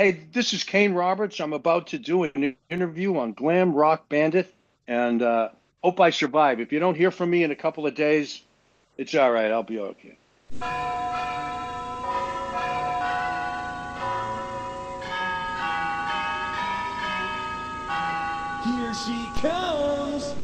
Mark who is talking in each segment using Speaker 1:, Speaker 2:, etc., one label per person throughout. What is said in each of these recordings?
Speaker 1: Hey, this is Kane Roberts. I'm about to do an interview on Glam Rock Bandit, and hope I survive. If you don't hear from me in a couple of days, it's all right. I'll be okay.
Speaker 2: Here she comes.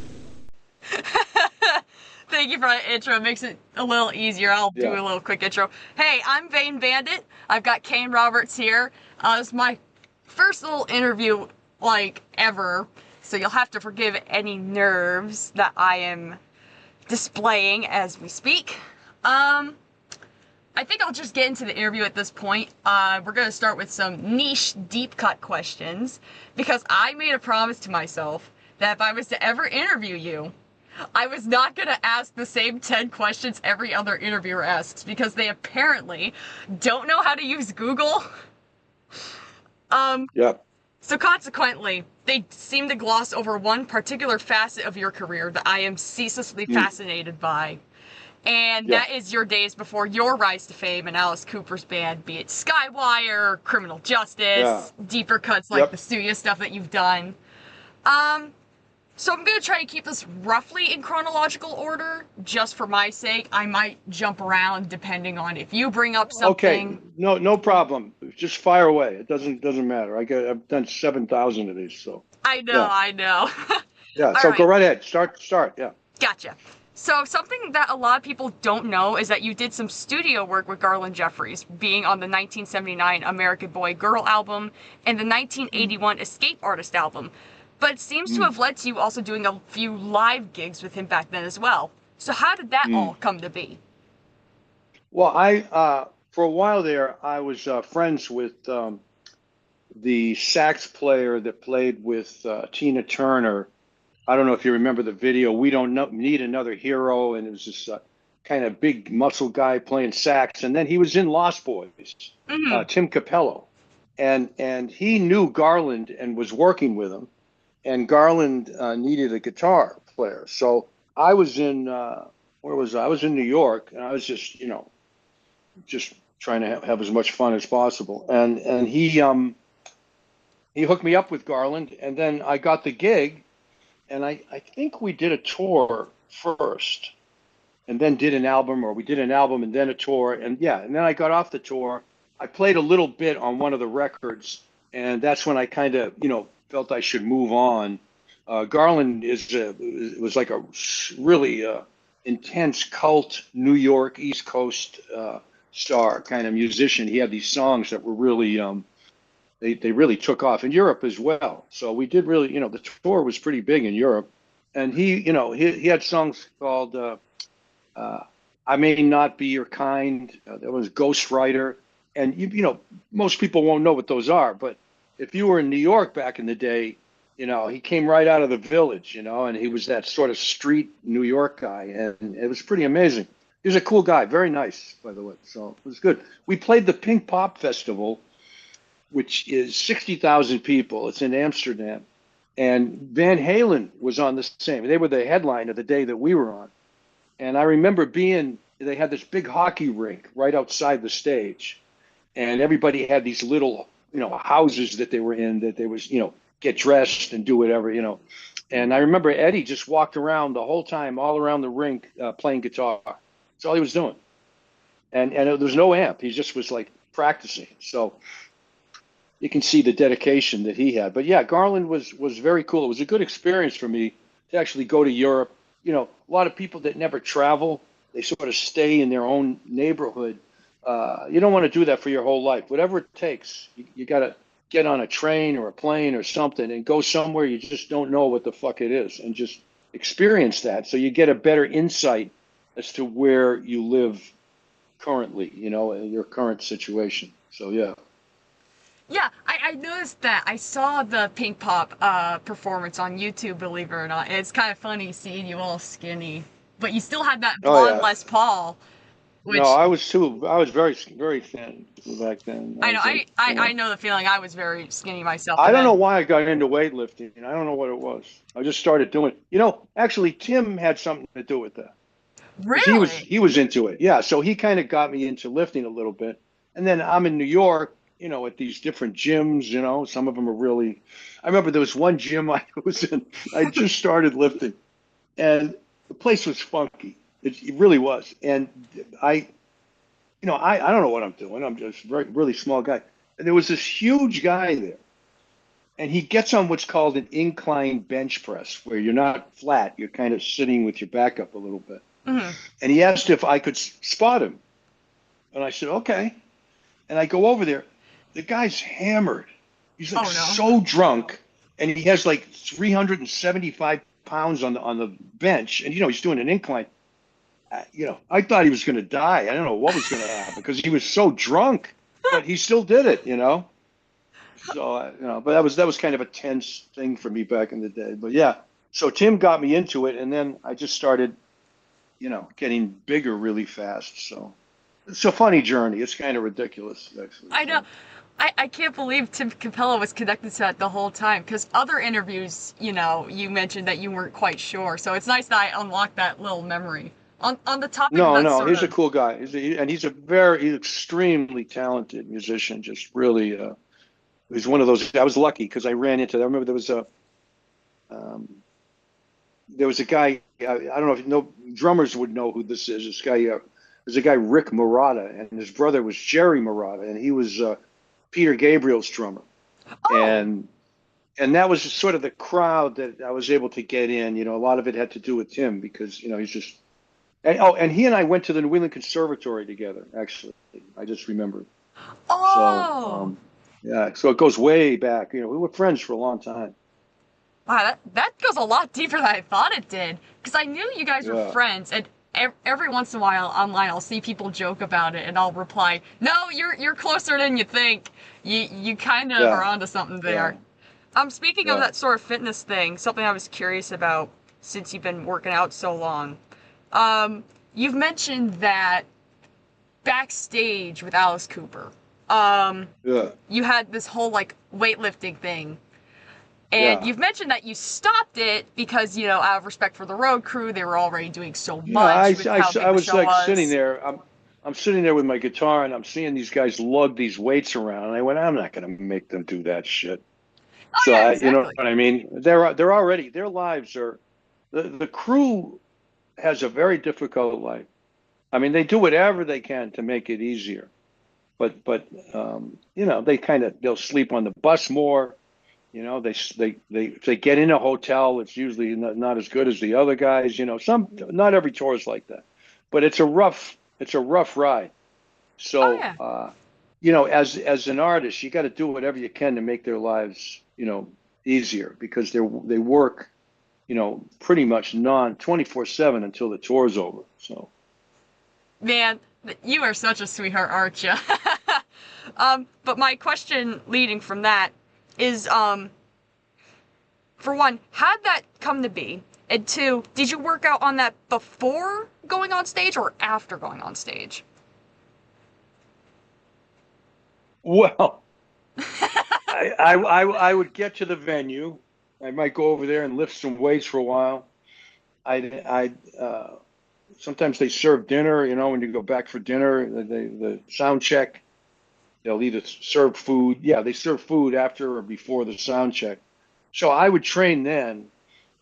Speaker 3: Thank you for that intro. It makes it a little easier. I'll do
Speaker 1: Yeah.
Speaker 3: a little quick intro. Hey, I'm Vane Bandit. I've got Kane Roberts here. It's my first little interview, like, ever. So you'll have to forgive any nerves that I am displaying as we speak. I think I'll just get into the interview at this point. We're going to start with some niche, deep cut questions. Because I made a promise to myself that if I was to ever interview you, I was not going to ask the same 10 questions every other interviewer asks because they apparently don't know how to use Google. Um,
Speaker 1: Yeah.
Speaker 3: so consequently, they seem to gloss over one particular facet of your career that I am ceaselessly
Speaker 1: Mm,
Speaker 3: fascinated by. And
Speaker 1: yeah.
Speaker 3: that is your days before your rise to fame in Alice Cooper's band, be it Skywire, Criminal
Speaker 1: Yeah.
Speaker 3: Justice, deeper cuts like the
Speaker 1: Yep.
Speaker 3: studio stuff that you've done. Um, so I'm gonna try to keep this roughly in chronological order, just for my sake. I might jump around depending on if you bring up
Speaker 1: Okay.
Speaker 3: something.
Speaker 1: No problem. Just fire away. It doesn't matter. I've done 7,000 of these, so
Speaker 3: I know,
Speaker 1: yeah.
Speaker 3: I know.
Speaker 1: Yeah.
Speaker 3: All
Speaker 1: So go
Speaker 3: right,
Speaker 1: right ahead. Start. Yeah.
Speaker 3: gotcha. So something that a lot of people don't know is that you did some studio work with Garland Jeffries, being on the 1979 American Boy Girl album and the
Speaker 1: Mm,
Speaker 3: 1981 Escape Artist album. But it seems to
Speaker 1: mm,
Speaker 3: have led to you also doing a few live gigs with him back then as well. So how did that all
Speaker 1: mm.
Speaker 3: come to be?
Speaker 1: Well, for a while there, I was friends with the sax player that played with Tina Turner. I don't know if you remember the video. We don't need another hero, and it was this kind of big muscle guy playing sax. And then he was in Lost Boys,
Speaker 3: Hmm.
Speaker 1: Tim Capello, and he knew Garland and was working with him. And Garland needed a guitar player, so I was in where was I? I was in New York, and I was just just trying to have as much fun as possible. And he hooked me up with Garland, and then I got the gig, and I think we did a tour first, and then did an album, or we did an album and then a tour, and yeah, and then I got off the tour. I played a little bit on one of the records, and that's when I kind of felt I should move on. Garland was like a really intense cult New York East Coast star kind of musician. He had these songs that were really they really took off in Europe as well. So we did really, the tour was pretty big in Europe, and he had songs called uh, "I May Not Be Your Kind." There was "Ghostwriter," and most people won't know what those are, but if you were in New York back in the day, he came right out of the village, and he was that sort of street New York guy, and it was pretty amazing. He was a cool guy, very nice, by the way. So it was good. We played the Pink Pop Festival, which is 60,000 people. It's in Amsterdam. And Van Halen was on the same. They were the headline of the day that we were on. And I remember they had this big hockey rink right outside the stage. And everybody had these little, houses that they were in that they was, get dressed and do whatever. And I remember Eddie just walked around the whole time, all around the rink, playing guitar. That's all he was doing. And there was no amp. He just was like practicing. So you can see the dedication that he had. But yeah, Garland was very cool. It was a good experience for me to actually go to Europe. A lot of people that never travel, they sort of stay in their own neighborhood. You don't want to do that for your whole life. Whatever it takes, you got to get on a train or a plane or something and go somewhere you just don't know what the fuck it is and just experience that. So you get a better insight as to where you live currently, in your current situation. So yeah.
Speaker 3: Yeah, I noticed that. I saw the Pink Pop performance on YouTube, believe it or not. And it's kind of funny seeing you all skinny. But you still had that
Speaker 1: Oh
Speaker 3: blonde
Speaker 1: yeah.
Speaker 3: Les Paul,
Speaker 1: No,
Speaker 3: which
Speaker 1: I was very thin back then. I
Speaker 3: I know
Speaker 1: was like,
Speaker 3: I know the feeling. I was very skinny myself,
Speaker 1: I
Speaker 3: and
Speaker 1: don't know
Speaker 3: then
Speaker 1: why I got into weightlifting. I don't know what it was. I just started doing it. Actually, Tim had something to do with that because
Speaker 3: really.
Speaker 1: he was into it. Yeah, so he kind of got me into lifting a little bit. And then I'm in New York. at these different gyms. Some of them are really. I remember there was one gym I was in. I just started lifting, and the place was funky. It really was. And I don't know what I'm doing. I'm just a very really small guy. And there was this huge guy there, and he gets on what's called an incline bench press, where you're not flat, you're kind of sitting with your back up a little bit.
Speaker 3: Hmm.
Speaker 1: And he asked if I could spot him, and I said okay. And I go over there. The guy's hammered. He's like
Speaker 3: Oh no.
Speaker 1: so drunk, and he has like 375 pounds on the bench, and he's doing an incline. I thought he was going to die. I don't know what was going to happen because he was so drunk, but he still did it. So, but that was kind of a tense thing for me back in the day. But yeah, so Tim got me into it, and then I just started, getting bigger really fast. So it's a funny journey. It's kind of ridiculous, actually.
Speaker 3: I know.
Speaker 1: So,
Speaker 3: I can't believe Tim Capella was connected to that the whole time, because other interviews, you mentioned that you weren't quite sure. So it's nice that I unlocked that little memory. On the topic of
Speaker 1: no,
Speaker 3: that
Speaker 1: no,
Speaker 3: sort
Speaker 1: he's a
Speaker 3: of.
Speaker 1: cool guy. He's extremely talented musician. Just really, he's one of those. I was lucky because I ran into. I remember um, there was a guy. I don't know if drummers would know who this is. This guy, there's a guy Rick Murata, and his brother was Jerry Murata, and he was Peter Gabriel's drummer,
Speaker 3: Oh,
Speaker 1: and that was sort of the crowd that I was able to get in. A lot of it had to do with Tim because he's just. And he and I went to the New England Conservatory together. Actually, I just remembered. So
Speaker 3: oh.
Speaker 1: yeah, so it goes way back. We were friends for a long time.
Speaker 3: Wow, that goes a lot deeper than I thought it did. Because I knew you guys were
Speaker 1: Yeah,
Speaker 3: friends, and every once in a while online I'll see people joke about it, and I'll reply, "No, you're closer than you think. You kind of are
Speaker 1: yeah,
Speaker 3: onto something
Speaker 1: yeah,
Speaker 3: there." Speaking of
Speaker 1: yeah.
Speaker 3: that sort of fitness thing, something I was curious about since you've been working out so long. You've mentioned that backstage with Alice Cooper, um,
Speaker 1: Yeah,
Speaker 3: you had this whole like weightlifting thing. And
Speaker 1: yeah,
Speaker 3: you've mentioned that you stopped it because, out of respect for the road crew, they were already doing so
Speaker 1: yeah.
Speaker 3: much with how
Speaker 1: I
Speaker 3: big the
Speaker 1: was
Speaker 3: show
Speaker 1: like sitting
Speaker 3: was.
Speaker 1: there. I'm sitting there with my guitar, and I'm seeing these guys lug these weights around. And I went, I'm not going to make them do that shit.
Speaker 3: Oh
Speaker 1: So
Speaker 3: yeah,
Speaker 1: you know
Speaker 3: exactly.
Speaker 1: what I mean? They're already their lives are the crew has a very difficult life. I mean, they do whatever they can to make it easier. But they'll sleep on the bus more. They if they get in a hotel, it's usually not as good as the other guys. Not every tour is like that, but it's a rough ride.
Speaker 3: Oh
Speaker 1: So,
Speaker 3: yeah.
Speaker 1: as an artist, you got to do whatever you can to make their lives, easier because they work, pretty much non 24/7 until the tour's over. So,
Speaker 3: Man, you are such a sweetheart, aren't you? But my question leading from that is, for one, how'd that come to be? And two, did you work out on that before going on stage or after going on stage?
Speaker 1: well, I would get to the venue. I might go over there and lift some weights for a while. I sometimes they serve dinner. When you go back for dinner, the sound check. They'll either serve food. Yeah, they serve food after or before the sound check. So I would train then,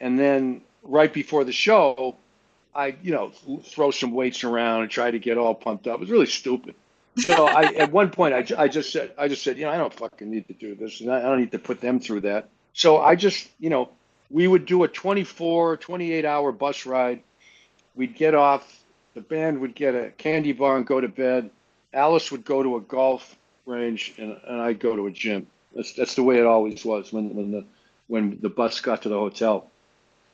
Speaker 1: and then right before the show, I throw some weights around and try to get all pumped up. It was really stupid. So at one point I just said I don't fucking need to do this, and I don't need to put them through that. So we would do a 24, 28 hour bus ride. We'd get off. The band would get a candy bar and go to bed. Alice would go to a golf range, and I'd go to a gym. That's the way it always was when the bus got to the hotel.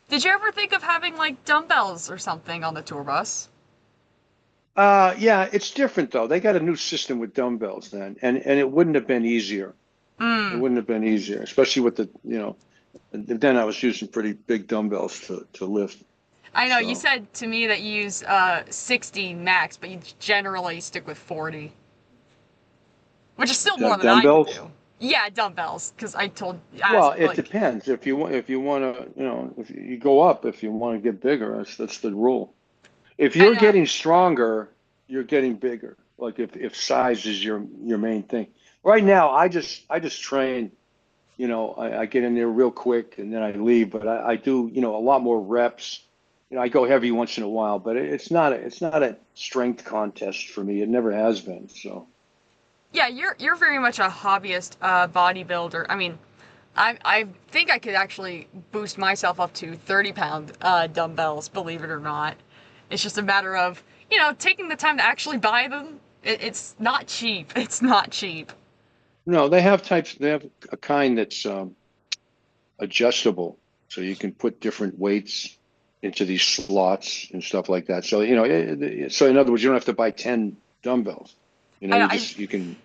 Speaker 3: Did you ever think of having like dumbbells or something on the tour bus?
Speaker 1: Yeah, it's different though. They got a new system with dumbbells then, and it wouldn't have been easier. It
Speaker 3: Hmm.
Speaker 1: wouldn't have been easier, especially with and then I was using pretty big dumbbells to lift.
Speaker 3: I know you
Speaker 1: So
Speaker 3: said to me that you use 60 max, but you generally stick with 40, which is still more than I would
Speaker 1: dumbbells.
Speaker 3: do. Yeah, dumbbells, because I
Speaker 1: Well,
Speaker 3: was
Speaker 1: it
Speaker 3: like,
Speaker 1: depends. If you want to, if you go up, if you want to get bigger, that's the rule. If
Speaker 3: I
Speaker 1: you're
Speaker 3: know.
Speaker 1: getting stronger, you're getting bigger. Like if size is your main thing. Right now, I just train. I get in there real quick and then I leave. But I do, a lot more reps. I go heavy once in a while, but it's not a strength contest for me. It never has been. So
Speaker 3: Yeah, you're very much a hobbyist bodybuilder. I mean, I think I could actually boost myself up to 30-pound dumbbells, believe it or not. It's just a matter of, taking the time to actually buy them. It's not cheap. It's not cheap.
Speaker 1: no, they have types. They have a kind that's adjustable, so you can put different weights into these slots and stuff like that. So so in other words, you don't have to buy 10 dumbbells.
Speaker 3: I
Speaker 1: You can.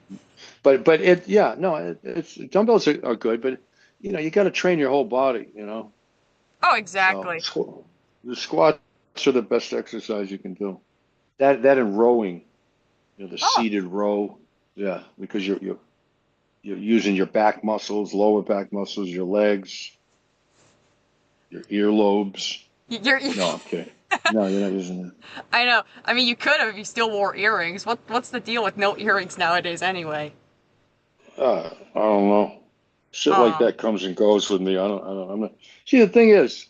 Speaker 1: But it yeah no it's dumbbells are good, but you got to train your whole body.
Speaker 3: oh,
Speaker 1: So
Speaker 3: exactly.
Speaker 1: the squats are the best exercise you can do. That and rowing, the
Speaker 3: Oh,
Speaker 1: seated row, yeah, because you're using your back muscles, lower back muscles, your legs, your earlobes.
Speaker 3: you're.
Speaker 1: No, I'm kidding. No, you're not using it.
Speaker 3: I know. I mean, you could have if you still wore earrings. What's the deal with no earrings nowadays anyway?
Speaker 1: I don't know. Shit like
Speaker 3: Oh,
Speaker 1: that comes and goes with me. I'm not. See, the thing is,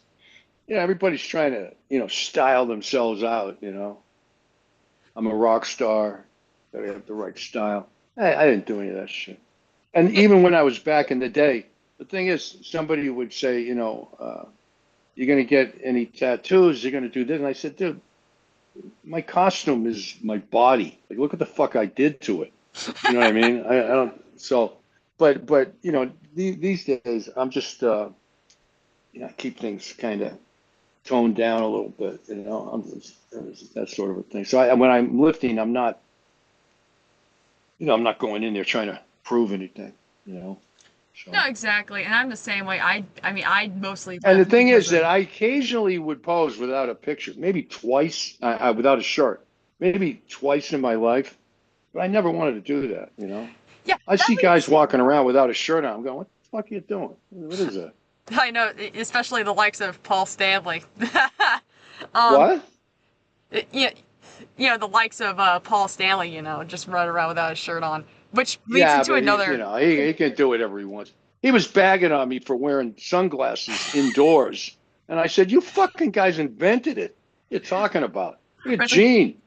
Speaker 1: everybody's trying to, style themselves out. I'm a rock star. Gotta have the right style. I didn't do any of that shit. And
Speaker 3: yeah,
Speaker 1: even when I was back in the day, the thing is, somebody would say, you're gonna get any tattoos? You're gonna do this? And I said, dude, my costume is my body. Like, look at the fuck I did to it. You know what I mean? I don't. So, but these days, I'm just keep things kind of toned down a little bit. I'm just that sort of a thing. So when I'm lifting, I'm not going in there trying to prove anything. You know. So.
Speaker 3: no, exactly. And I'm the same way. I mean, I mostly
Speaker 1: And the
Speaker 3: lift
Speaker 1: thing
Speaker 3: because
Speaker 1: is that
Speaker 3: of.
Speaker 1: I occasionally would pose without a picture, maybe twice, without a shirt, maybe twice in my life, but I never wanted to do that.
Speaker 3: Yeah,
Speaker 1: I
Speaker 3: that
Speaker 1: see guys
Speaker 3: leads.
Speaker 1: walking around without a shirt on. I'm going, what the fuck are you doing? What is that?
Speaker 3: I know, especially the likes of Paul Stanley. um,
Speaker 1: What?
Speaker 3: yeah, the likes of Paul Stanley. Just run around without a shirt on, which leads
Speaker 1: Yeah,
Speaker 3: into
Speaker 1: but
Speaker 3: another.
Speaker 1: he can do whatever he wants. He was bagging on me for wearing sunglasses indoors, and I said, "You fucking guys invented it. What are you talking about? Look at
Speaker 3: It's like,
Speaker 1: Gene,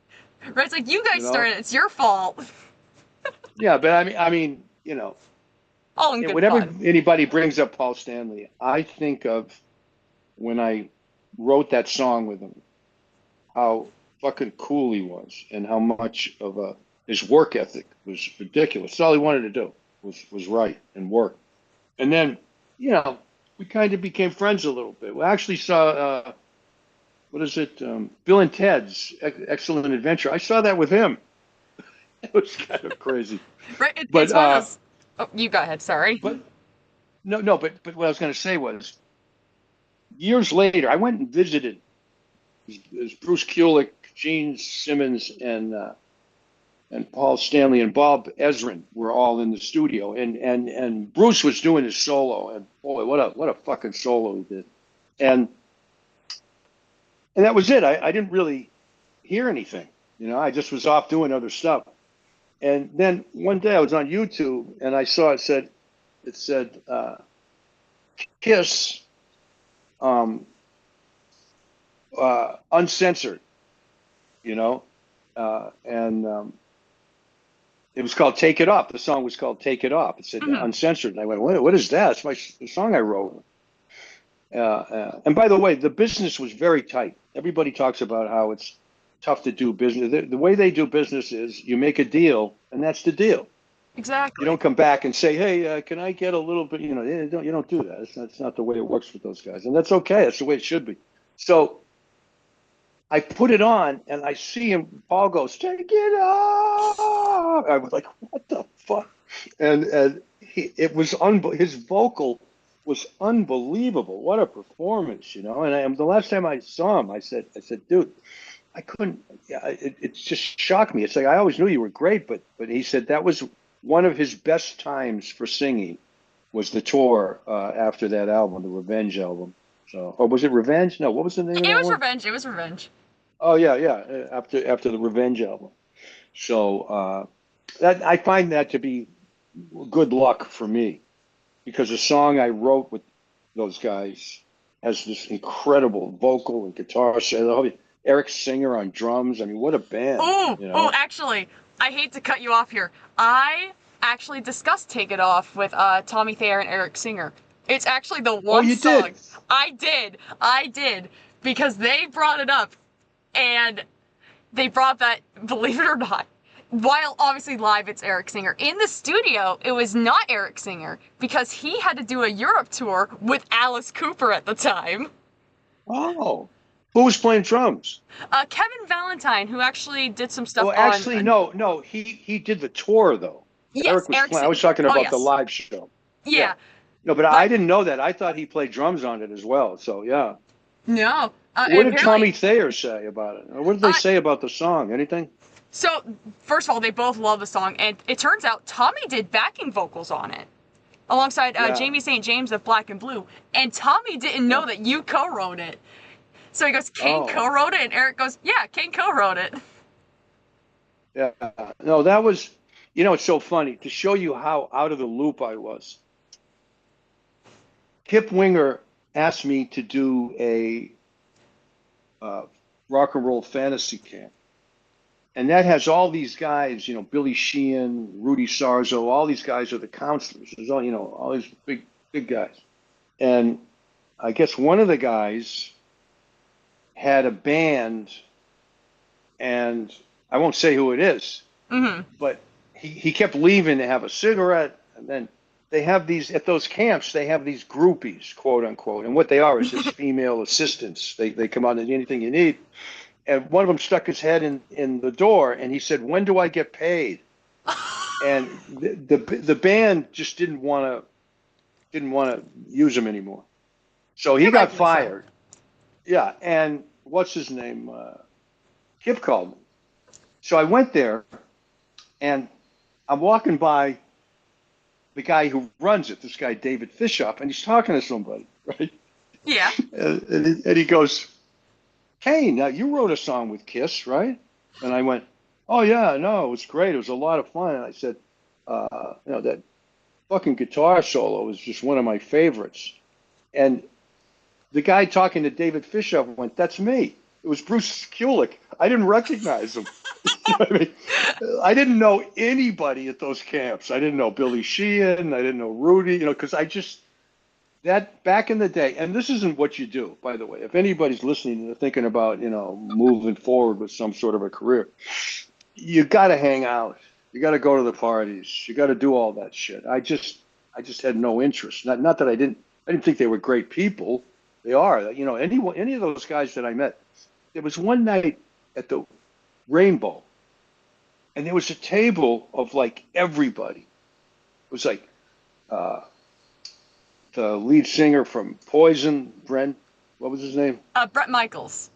Speaker 3: it's like you
Speaker 1: you
Speaker 3: guys
Speaker 1: know."
Speaker 3: started. It's your fault.
Speaker 1: Yeah, but I mean,
Speaker 3: All in good
Speaker 1: whenever
Speaker 3: fun.
Speaker 1: anybody brings up Paul Stanley, I think of when I wrote that song with him, how fucking cool he was, and how much of his work ethic was ridiculous. That's all he wanted to do was write and work. And then, you know, we kind of became friends a little bit. We actually saw what is it, Bill and Ted's Excellent Adventure. I saw that with him. It was kind of crazy,
Speaker 3: Right?
Speaker 1: but
Speaker 3: It's one of those. Oh, you go ahead. Sorry.
Speaker 1: but no, but what I was going to say was years later, I went and visited. There's Bruce Kulick, Gene Simmons, and Paul Stanley and Bob Ezrin were all in the studio, and Bruce was doing his solo, and boy, what a fucking solo he did, and and that was it. I didn't really hear anything, I just was off doing other stuff, and then one day I was on YouTube and I saw it said Kiss um, uncensored, you know, and it was called "Take It Off." The song was called "Take It Off." It said
Speaker 3: Hmm.
Speaker 1: uncensored, and I went, "What is that?" It's the song I wrote. And by the way, the business was very tight. Everybody talks about how it's tough to do business. The way they do business is you make a deal, and that's the deal. You
Speaker 3: Exactly.
Speaker 1: don't come back and say, "Hey, can I get a little bit?" You don't do that. It's not the way it works with those guys, and that's okay. That's the way it should be. So I put it on, and I see him. Paul goes, "Take it off." I was like, "What the fuck?" And his vocal was unbelievable. What a performance. And the last time I saw him, I said, "Dude, I couldn't. Yeah, it just shocked me. It's like I always knew you were great, but he said that was one of his best times for singing was the tour after that album, the Revenge album. So, or was it Revenge? No, what was the name of
Speaker 3: It
Speaker 1: that
Speaker 3: was
Speaker 1: one?
Speaker 3: revenge. It was revenge.
Speaker 1: Oh yeah, yeah. After the Revenge album. So that I find that to be. good luck for me, because the song I wrote with those guys has this incredible vocal and guitar set. Eric Singer on drums. I mean, what a band,
Speaker 3: Oh,
Speaker 1: you
Speaker 3: oh,
Speaker 1: know?
Speaker 3: actually, I hate to cut you off here. I actually discussed Take It Off with Tommy Thayer and Eric Singer. It's actually the
Speaker 1: Oh,
Speaker 3: one
Speaker 1: you
Speaker 3: song.
Speaker 1: did?
Speaker 3: I did, because they brought it up, and they brought that, believe it or not, while obviously live it's Eric Singer. In the studio, it was not Eric Singer, because he had to do a Europe tour with Alice Cooper at the time.
Speaker 1: Oh, who was playing drums?
Speaker 3: Kevin Valentine, who actually did some stuff
Speaker 1: Well,
Speaker 3: on.
Speaker 1: actually, no. He did the tour though.
Speaker 3: Yes,
Speaker 1: Eric was
Speaker 3: Eric
Speaker 1: playing. I
Speaker 3: Singer.
Speaker 1: was talking
Speaker 3: Oh,
Speaker 1: about the
Speaker 3: yes.
Speaker 1: live show. Yeah.
Speaker 3: Yeah,
Speaker 1: No, but I
Speaker 3: but
Speaker 1: didn't know that. I thought he played drums on it as well. So yeah.
Speaker 3: no.
Speaker 1: What
Speaker 3: And
Speaker 1: did Tommy
Speaker 3: apparently,
Speaker 1: Thayer say about it? What did they
Speaker 3: uh,
Speaker 1: say about the song? Anything?
Speaker 3: so first of all, they both love the song, and it turns out Tommy did backing vocals on it alongside
Speaker 1: Yeah.
Speaker 3: Jamie St. James of Black and Blue, and Tommy didn't
Speaker 1: Yeah.
Speaker 3: know that you co-wrote it. So he goes, Kane
Speaker 1: Oh,
Speaker 3: co-wrote it, and Eric goes, yeah, Kane co-wrote it.
Speaker 1: yeah. No, that was, it's so funny to show you how out of the loop I was. Kip Winger asked me to do a uh, rock and roll fantasy camp. And that has all these guys, Billy Sheehan, Rudy Sarzo, all these guys are the counselors. There's all these big guys. And I guess one of the guys had a band, and I won't say who it is,
Speaker 3: Mm-hmm.
Speaker 1: but he kept leaving to have a cigarette. And then they have these, at those camps, they have these groupies, quote unquote. And what they are is just female assistants. They come out and anything you need. And one of them stuck his head in the door, and he said, "When do I get paid?" And the band just didn't want to use him anymore, so he
Speaker 3: And
Speaker 1: got
Speaker 3: rightfully so.
Speaker 1: fired. Yeah, and what's his name? Kip called me. So I went there, and I'm walking by the guy who runs it, this guy David Fishoff, and he's talking to somebody, right?
Speaker 3: Yeah.
Speaker 1: And he goes, "Kane, now you wrote a song with Kiss, right?" And I went, "Oh yeah, no, it was great. It was a lot of fun." And I said, that fucking guitar solo was just one of my favorites. And the guy talking to David Fishoff went, "That's me. It was Bruce Kulick. I didn't recognize him." You know what I mean? I didn't know anybody at those camps. I didn't know Billy Sheehan. I didn't know Rudy, because that back in the day, and this isn't what you do, by the way. If anybody's listening and they're thinking about, moving forward with some sort of a career, you got to hang out. You got to go to the parties. You got to do all that shit. I just had no interest. Not that I didn't think they were great people. They are. Any of those guys that I met. There was one night at the Rainbow, and there was a table of like everybody. It was like the lead singer from Poison, what was his name?
Speaker 3: Brett Michaels.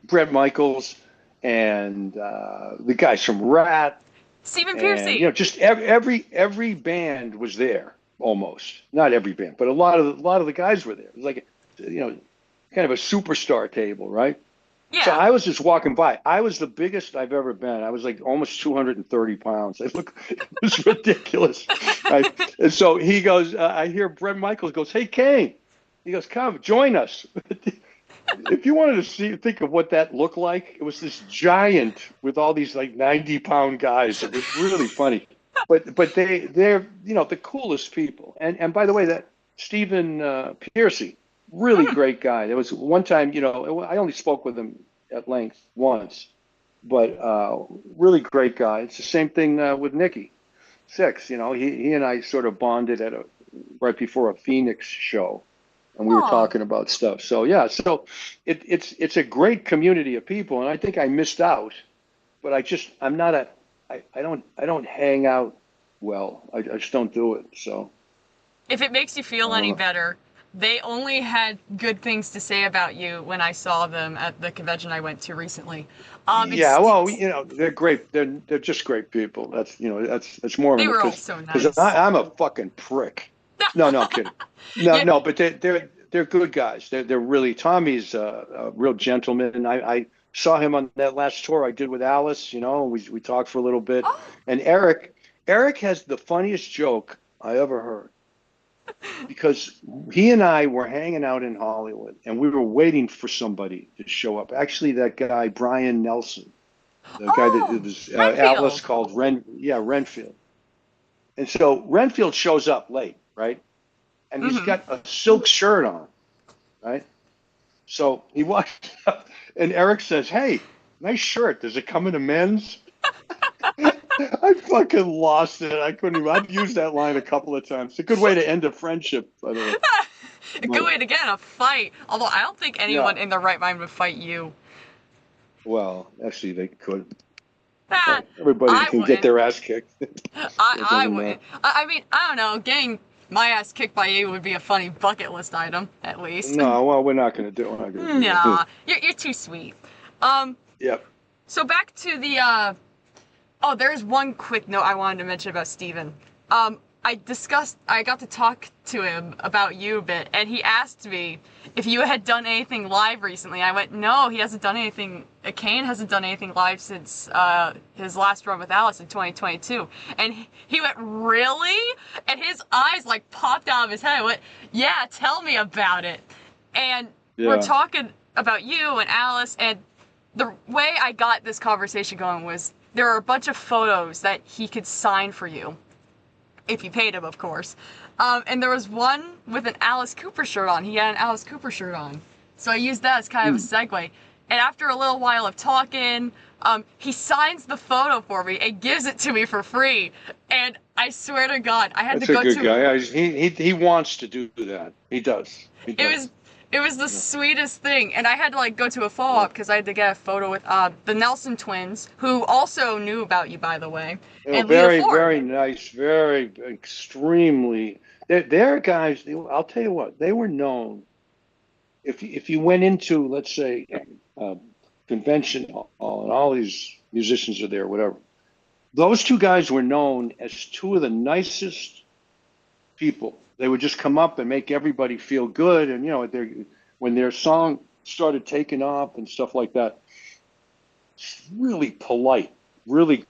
Speaker 1: Bret Michaels, and the guys from Rat,
Speaker 3: Stephen
Speaker 1: and
Speaker 3: Piercy.
Speaker 1: just every band was there almost. Not every band, but a lot of the guys were there. It was like kind of a superstar table, right? So
Speaker 3: Yeah.
Speaker 1: I was just walking by. I was the biggest I've ever been. I was like almost 230 pounds. It was ridiculous. Right? And so he goes, I hear Bret Michaels goes, "Hey, Kane." He goes, "Come, join us." If you wanted to think of what that looked like, it was this giant with all these like 90-pound guys. It was really funny. But they're the coolest people. And by the way, that Stephen Piercy, really
Speaker 3: Mm.
Speaker 1: great guy. There was one time, I only spoke with him at length once, but really great guy. It's the same thing with Nicky Six. He and I sort of bonded right before a Phoenix show, and we were
Speaker 3: Oh.
Speaker 1: talking about stuff. So yeah, so it's a great community of people, and I think I missed out, but I'm not I don't hang out well. I just don't do it. So
Speaker 3: If it makes you
Speaker 1: I
Speaker 3: feel
Speaker 1: don't
Speaker 3: any
Speaker 1: know.
Speaker 3: better, they only had good things to say about you when I saw them at the convention I went to recently.
Speaker 1: Yeah, well, they're great. They're just great people. That's more of
Speaker 3: They
Speaker 1: an
Speaker 3: were all
Speaker 1: because
Speaker 3: so
Speaker 1: because
Speaker 3: nice.
Speaker 1: I'm a fucking prick. No, I'm kidding. No,
Speaker 3: Yeah.
Speaker 1: no, but they're good guys. They're really Tommy's a real gentleman. I saw him on that last tour I did with Alice. We talked for a little bit,
Speaker 3: Oh.
Speaker 1: and Eric has the funniest joke I ever heard because he and I were hanging out in Hollywood and we were waiting for somebody to show up. Actually, that guy, Brian Nelson, the guy that
Speaker 3: Oh,
Speaker 1: was Alice
Speaker 3: Renfield.
Speaker 1: called Renfield. And so Renfield shows up late, right? And he's
Speaker 3: Mm-hmm.
Speaker 1: got a silk shirt on, right? So he walks up and Eric says, "Hey, nice shirt. Does it come in a men's?" I fucking lost it. I couldn't even. I've used that line a couple of times. It's a good way to end a friendship, by the way.
Speaker 3: A good
Speaker 1: But
Speaker 3: way to get in a fight. Although I don't think
Speaker 1: yeah,
Speaker 3: anyone in their right mind would fight you.
Speaker 1: well, actually, they could.
Speaker 3: Ah,
Speaker 1: Everybody
Speaker 3: I
Speaker 1: can get
Speaker 3: wouldn't.
Speaker 1: their ass kicked. It
Speaker 3: I
Speaker 1: doesn't matter.
Speaker 3: wouldn't. I mean, I don't know. Getting my ass kicked by you would be a funny bucket list item, at least.
Speaker 1: No, well, we're not going to do it. We're not going to do that.
Speaker 3: Nah, you're too sweet. Um,
Speaker 1: Yep.
Speaker 3: so back to the oh, there's one quick note I wanted to mention about Steven. I got to talk to him about you a bit, and he asked me if you had done anything live recently. I went, no, he hasn't done anything. Kane hasn't done anything live since his last run with Alice in 2022. And he went, really? And his eyes like popped out of his head. I went, yeah, tell me about it. And we're
Speaker 1: Yeah.
Speaker 3: talking about you and Alice, and the way I got this conversation going was there are a bunch of photos that he could sign for you, if you paid him, of course. And there was one with an Alice Cooper shirt on. He had an Alice Cooper shirt on. So I used that as kind of a segue. And after a little while of talking, he signs the photo for me and gives it to me for free. And I swear to God, I had
Speaker 1: That's
Speaker 3: to
Speaker 1: a
Speaker 3: go
Speaker 1: good
Speaker 3: to
Speaker 1: guy. He wants to do that. He does. He does.
Speaker 3: it was the sweetest thing, and I had to like go to a follow-up because I had to get a photo with the Nelson twins, who also knew about you, by the way, and Lita
Speaker 1: Very,
Speaker 3: Ford.
Speaker 1: very nice. Very extremely. They're guys. I'll tell you what. They were known. If you went into, let's say, convention hall and all these musicians are there, whatever. Those two guys were known as two of the nicest people. They would just come up and make everybody feel good, and when their song started taking off and stuff like that, really polite, really.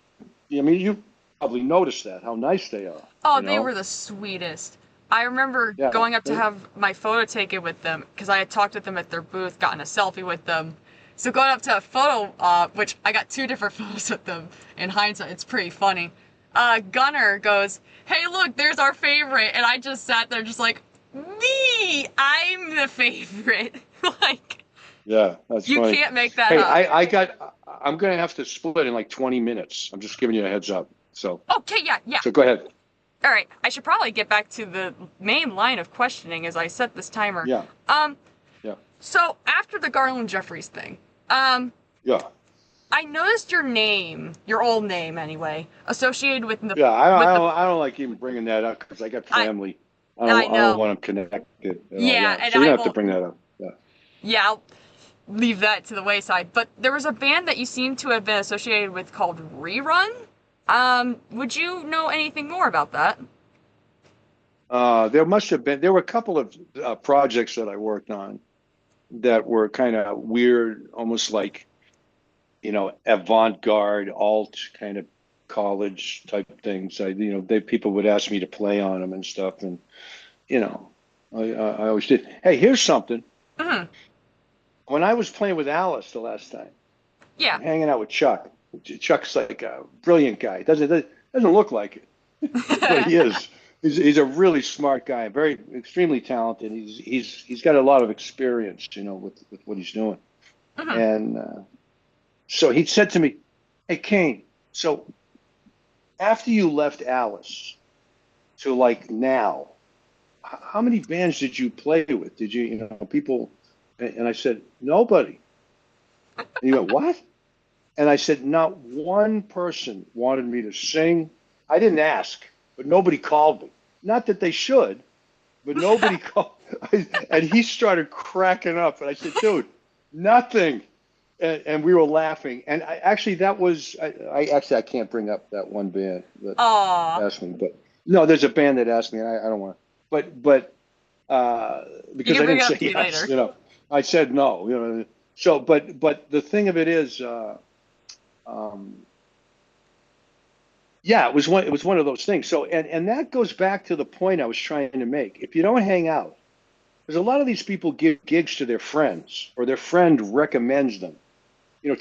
Speaker 1: I mean, you probably noticed that how nice they are.
Speaker 3: Oh,
Speaker 1: You
Speaker 3: they
Speaker 1: know?
Speaker 3: were the sweetest. I remember
Speaker 1: Yeah.
Speaker 3: going up to have my photo taken with them because I had talked with them at their booth, gotten a selfie with them. So going up to a photo, which I got two different photos with them. In hindsight, it's pretty funny. Gunner goes, "Hey, look, there's our favorite," and I just sat there, just like, me, I'm the favorite. Like,
Speaker 1: Yeah, that's
Speaker 3: you
Speaker 1: funny.
Speaker 3: can't make that
Speaker 1: Hey,
Speaker 3: up.
Speaker 1: I'm gonna have to split in like 20 minutes. I'm just giving you a heads up. So,
Speaker 3: Okay, yeah.
Speaker 1: so go ahead.
Speaker 3: All right, I should probably get back to the main line of questioning as I set this timer.
Speaker 1: Yeah, yeah,
Speaker 3: So after the Garland Jeffries thing,
Speaker 1: yeah,
Speaker 3: I noticed your name, your old name anyway, associated with the
Speaker 1: yeah.
Speaker 3: with the.
Speaker 1: I don't like even bringing that up because I got
Speaker 3: I
Speaker 1: family.
Speaker 3: I
Speaker 1: I don't
Speaker 3: know.
Speaker 1: want them connected at all.
Speaker 3: Yeah,
Speaker 1: Yeah,
Speaker 3: and
Speaker 1: so you
Speaker 3: I
Speaker 1: don't have to
Speaker 3: won't.
Speaker 1: bring that up. Yeah.
Speaker 3: Yeah, I'll leave that to the wayside. But there was a band that you seem to have been associated with called Rerun. Would you know anything more about that?
Speaker 1: There must have been. There were a couple of projects that I worked on that were kind of weird, almost like avant-garde, alt kind of college type things. People would ask me to play on them and stuff, and you know, I always did. Hey, here's something.
Speaker 3: Hmm.
Speaker 1: When I was playing with Alice the last time,
Speaker 3: Yeah.
Speaker 1: I'm hanging out with Chuck. Chuck's like a brilliant guy. Doesn't look like it, but he is. He's a really smart guy, very extremely talented. He's got a lot of experience, with what he's doing.
Speaker 3: Hmm.
Speaker 1: And so he said to me, "Hey, Kane, so after you left Alice to like now, how many bands did you play with? Did people?" And I said, "Nobody." And he went, "What?" And I said, "Not one person wanted me to sing. I didn't ask, but nobody called me. Not that they should, but nobody called." And he started cracking up. And I said, "Dude, nothing." And we were laughing. And I can't bring up that one band that
Speaker 3: Aw.
Speaker 1: asked me, but no, there's a band that asked me, and I don't want to. But
Speaker 3: You
Speaker 1: because
Speaker 3: can
Speaker 1: I
Speaker 3: bring
Speaker 1: didn't
Speaker 3: it
Speaker 1: say
Speaker 3: up to me
Speaker 1: yes,
Speaker 3: later.
Speaker 1: I said no. So, but the thing of it is, um, Yeah, it was one of those things. So and that goes back to the point I was trying to make. If you don't hang out, because a lot of these people give gigs to their friends or their friend recommends them.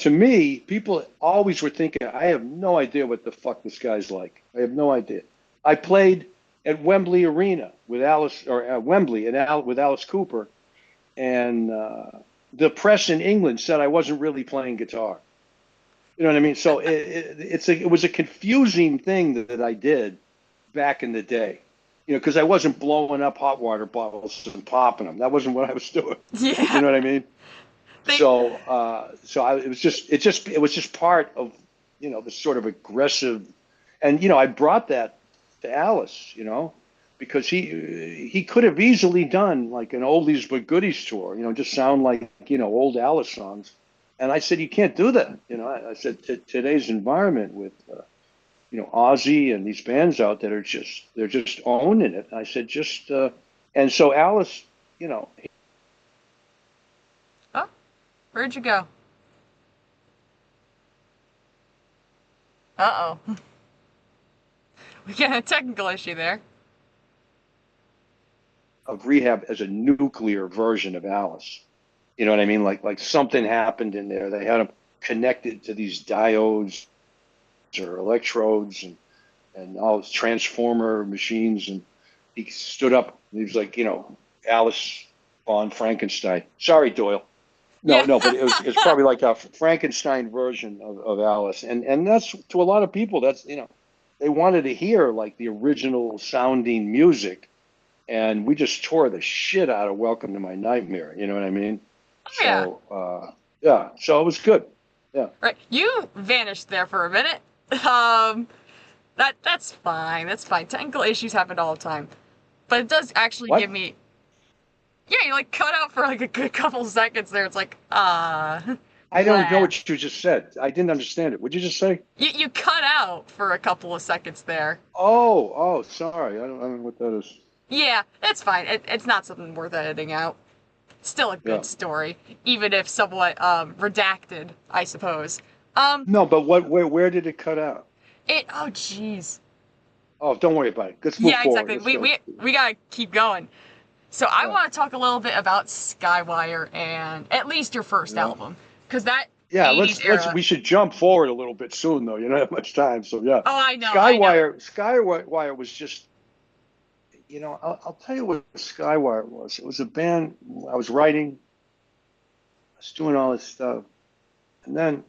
Speaker 1: To me, people always were thinking, I have no idea what the fuck this guy's like. I have no idea. I played at Wembley Arena with Alice, or Wembley with Alice Cooper, and the press in England said I wasn't really playing guitar. You know what I mean? So it was a confusing thing that I did back in the day. Because I wasn't blowing up hot water bottles and popping them. That wasn't what I was doing.
Speaker 3: Yeah.
Speaker 1: You know what I mean?
Speaker 3: They,
Speaker 1: It was just part of, the sort of aggressive, and, I brought that to Alice, because he could have easily done like an oldies but goodies tour, just sound like, old Alice songs. And I said, you can't do that. I said, today's environment with, Ozzy and these bands out that they're just owning it. I said, and so Alice,
Speaker 3: oh, where'd you go? Uh-oh. We got a technical issue there.
Speaker 1: of rehab as a nuclear version of Alice. You know what I mean? Like something happened in there. They had them connected to these diodes or electrodes and all these transformer machines. And he stood up and he was like, Alice von Frankenstein. Sorry, Doyle. No,
Speaker 3: Yeah.
Speaker 1: no, but it's probably like a Frankenstein version of Alice. And that's, to a lot of people, that's, they wanted to hear like the original sounding music. And we just tore the shit out of Welcome to My Nightmare. You know what I mean?
Speaker 3: Oh, yeah.
Speaker 1: So, yeah, so it was good. Yeah.
Speaker 3: Right. You vanished there for a minute. That's fine. That's fine. Technical issues happen all the time. But it does actually
Speaker 1: What?
Speaker 3: give me. Yeah, you like cut out for like a good couple seconds there. It's like,
Speaker 1: I don't know what you just said. I didn't understand it. What'd you just say?
Speaker 3: You cut out for a couple of seconds there.
Speaker 1: Oh, sorry. I don't know what that is.
Speaker 3: Yeah, it's fine. It's not something worth editing out. It's still a good
Speaker 1: Yeah.
Speaker 3: story, even if somewhat redacted, I suppose.
Speaker 1: No, but where did it cut out?
Speaker 3: Oh jeez.
Speaker 1: Oh, don't worry about it. Let's move
Speaker 3: Yeah,
Speaker 1: forward.
Speaker 3: exactly.
Speaker 1: Let's go.
Speaker 3: We gotta keep going. So I
Speaker 1: Yeah.
Speaker 3: want to talk a little bit about Skywire and at least your first
Speaker 1: Yeah.
Speaker 3: album, because that
Speaker 1: Yeah,
Speaker 3: 80s era.
Speaker 1: we should jump forward a little bit soon though. You don't have much time, so yeah.
Speaker 3: Oh, I know. I know.
Speaker 1: Skywire was just, I'll tell you what Skywire was. It was a band I was writing, I was doing all this stuff, and then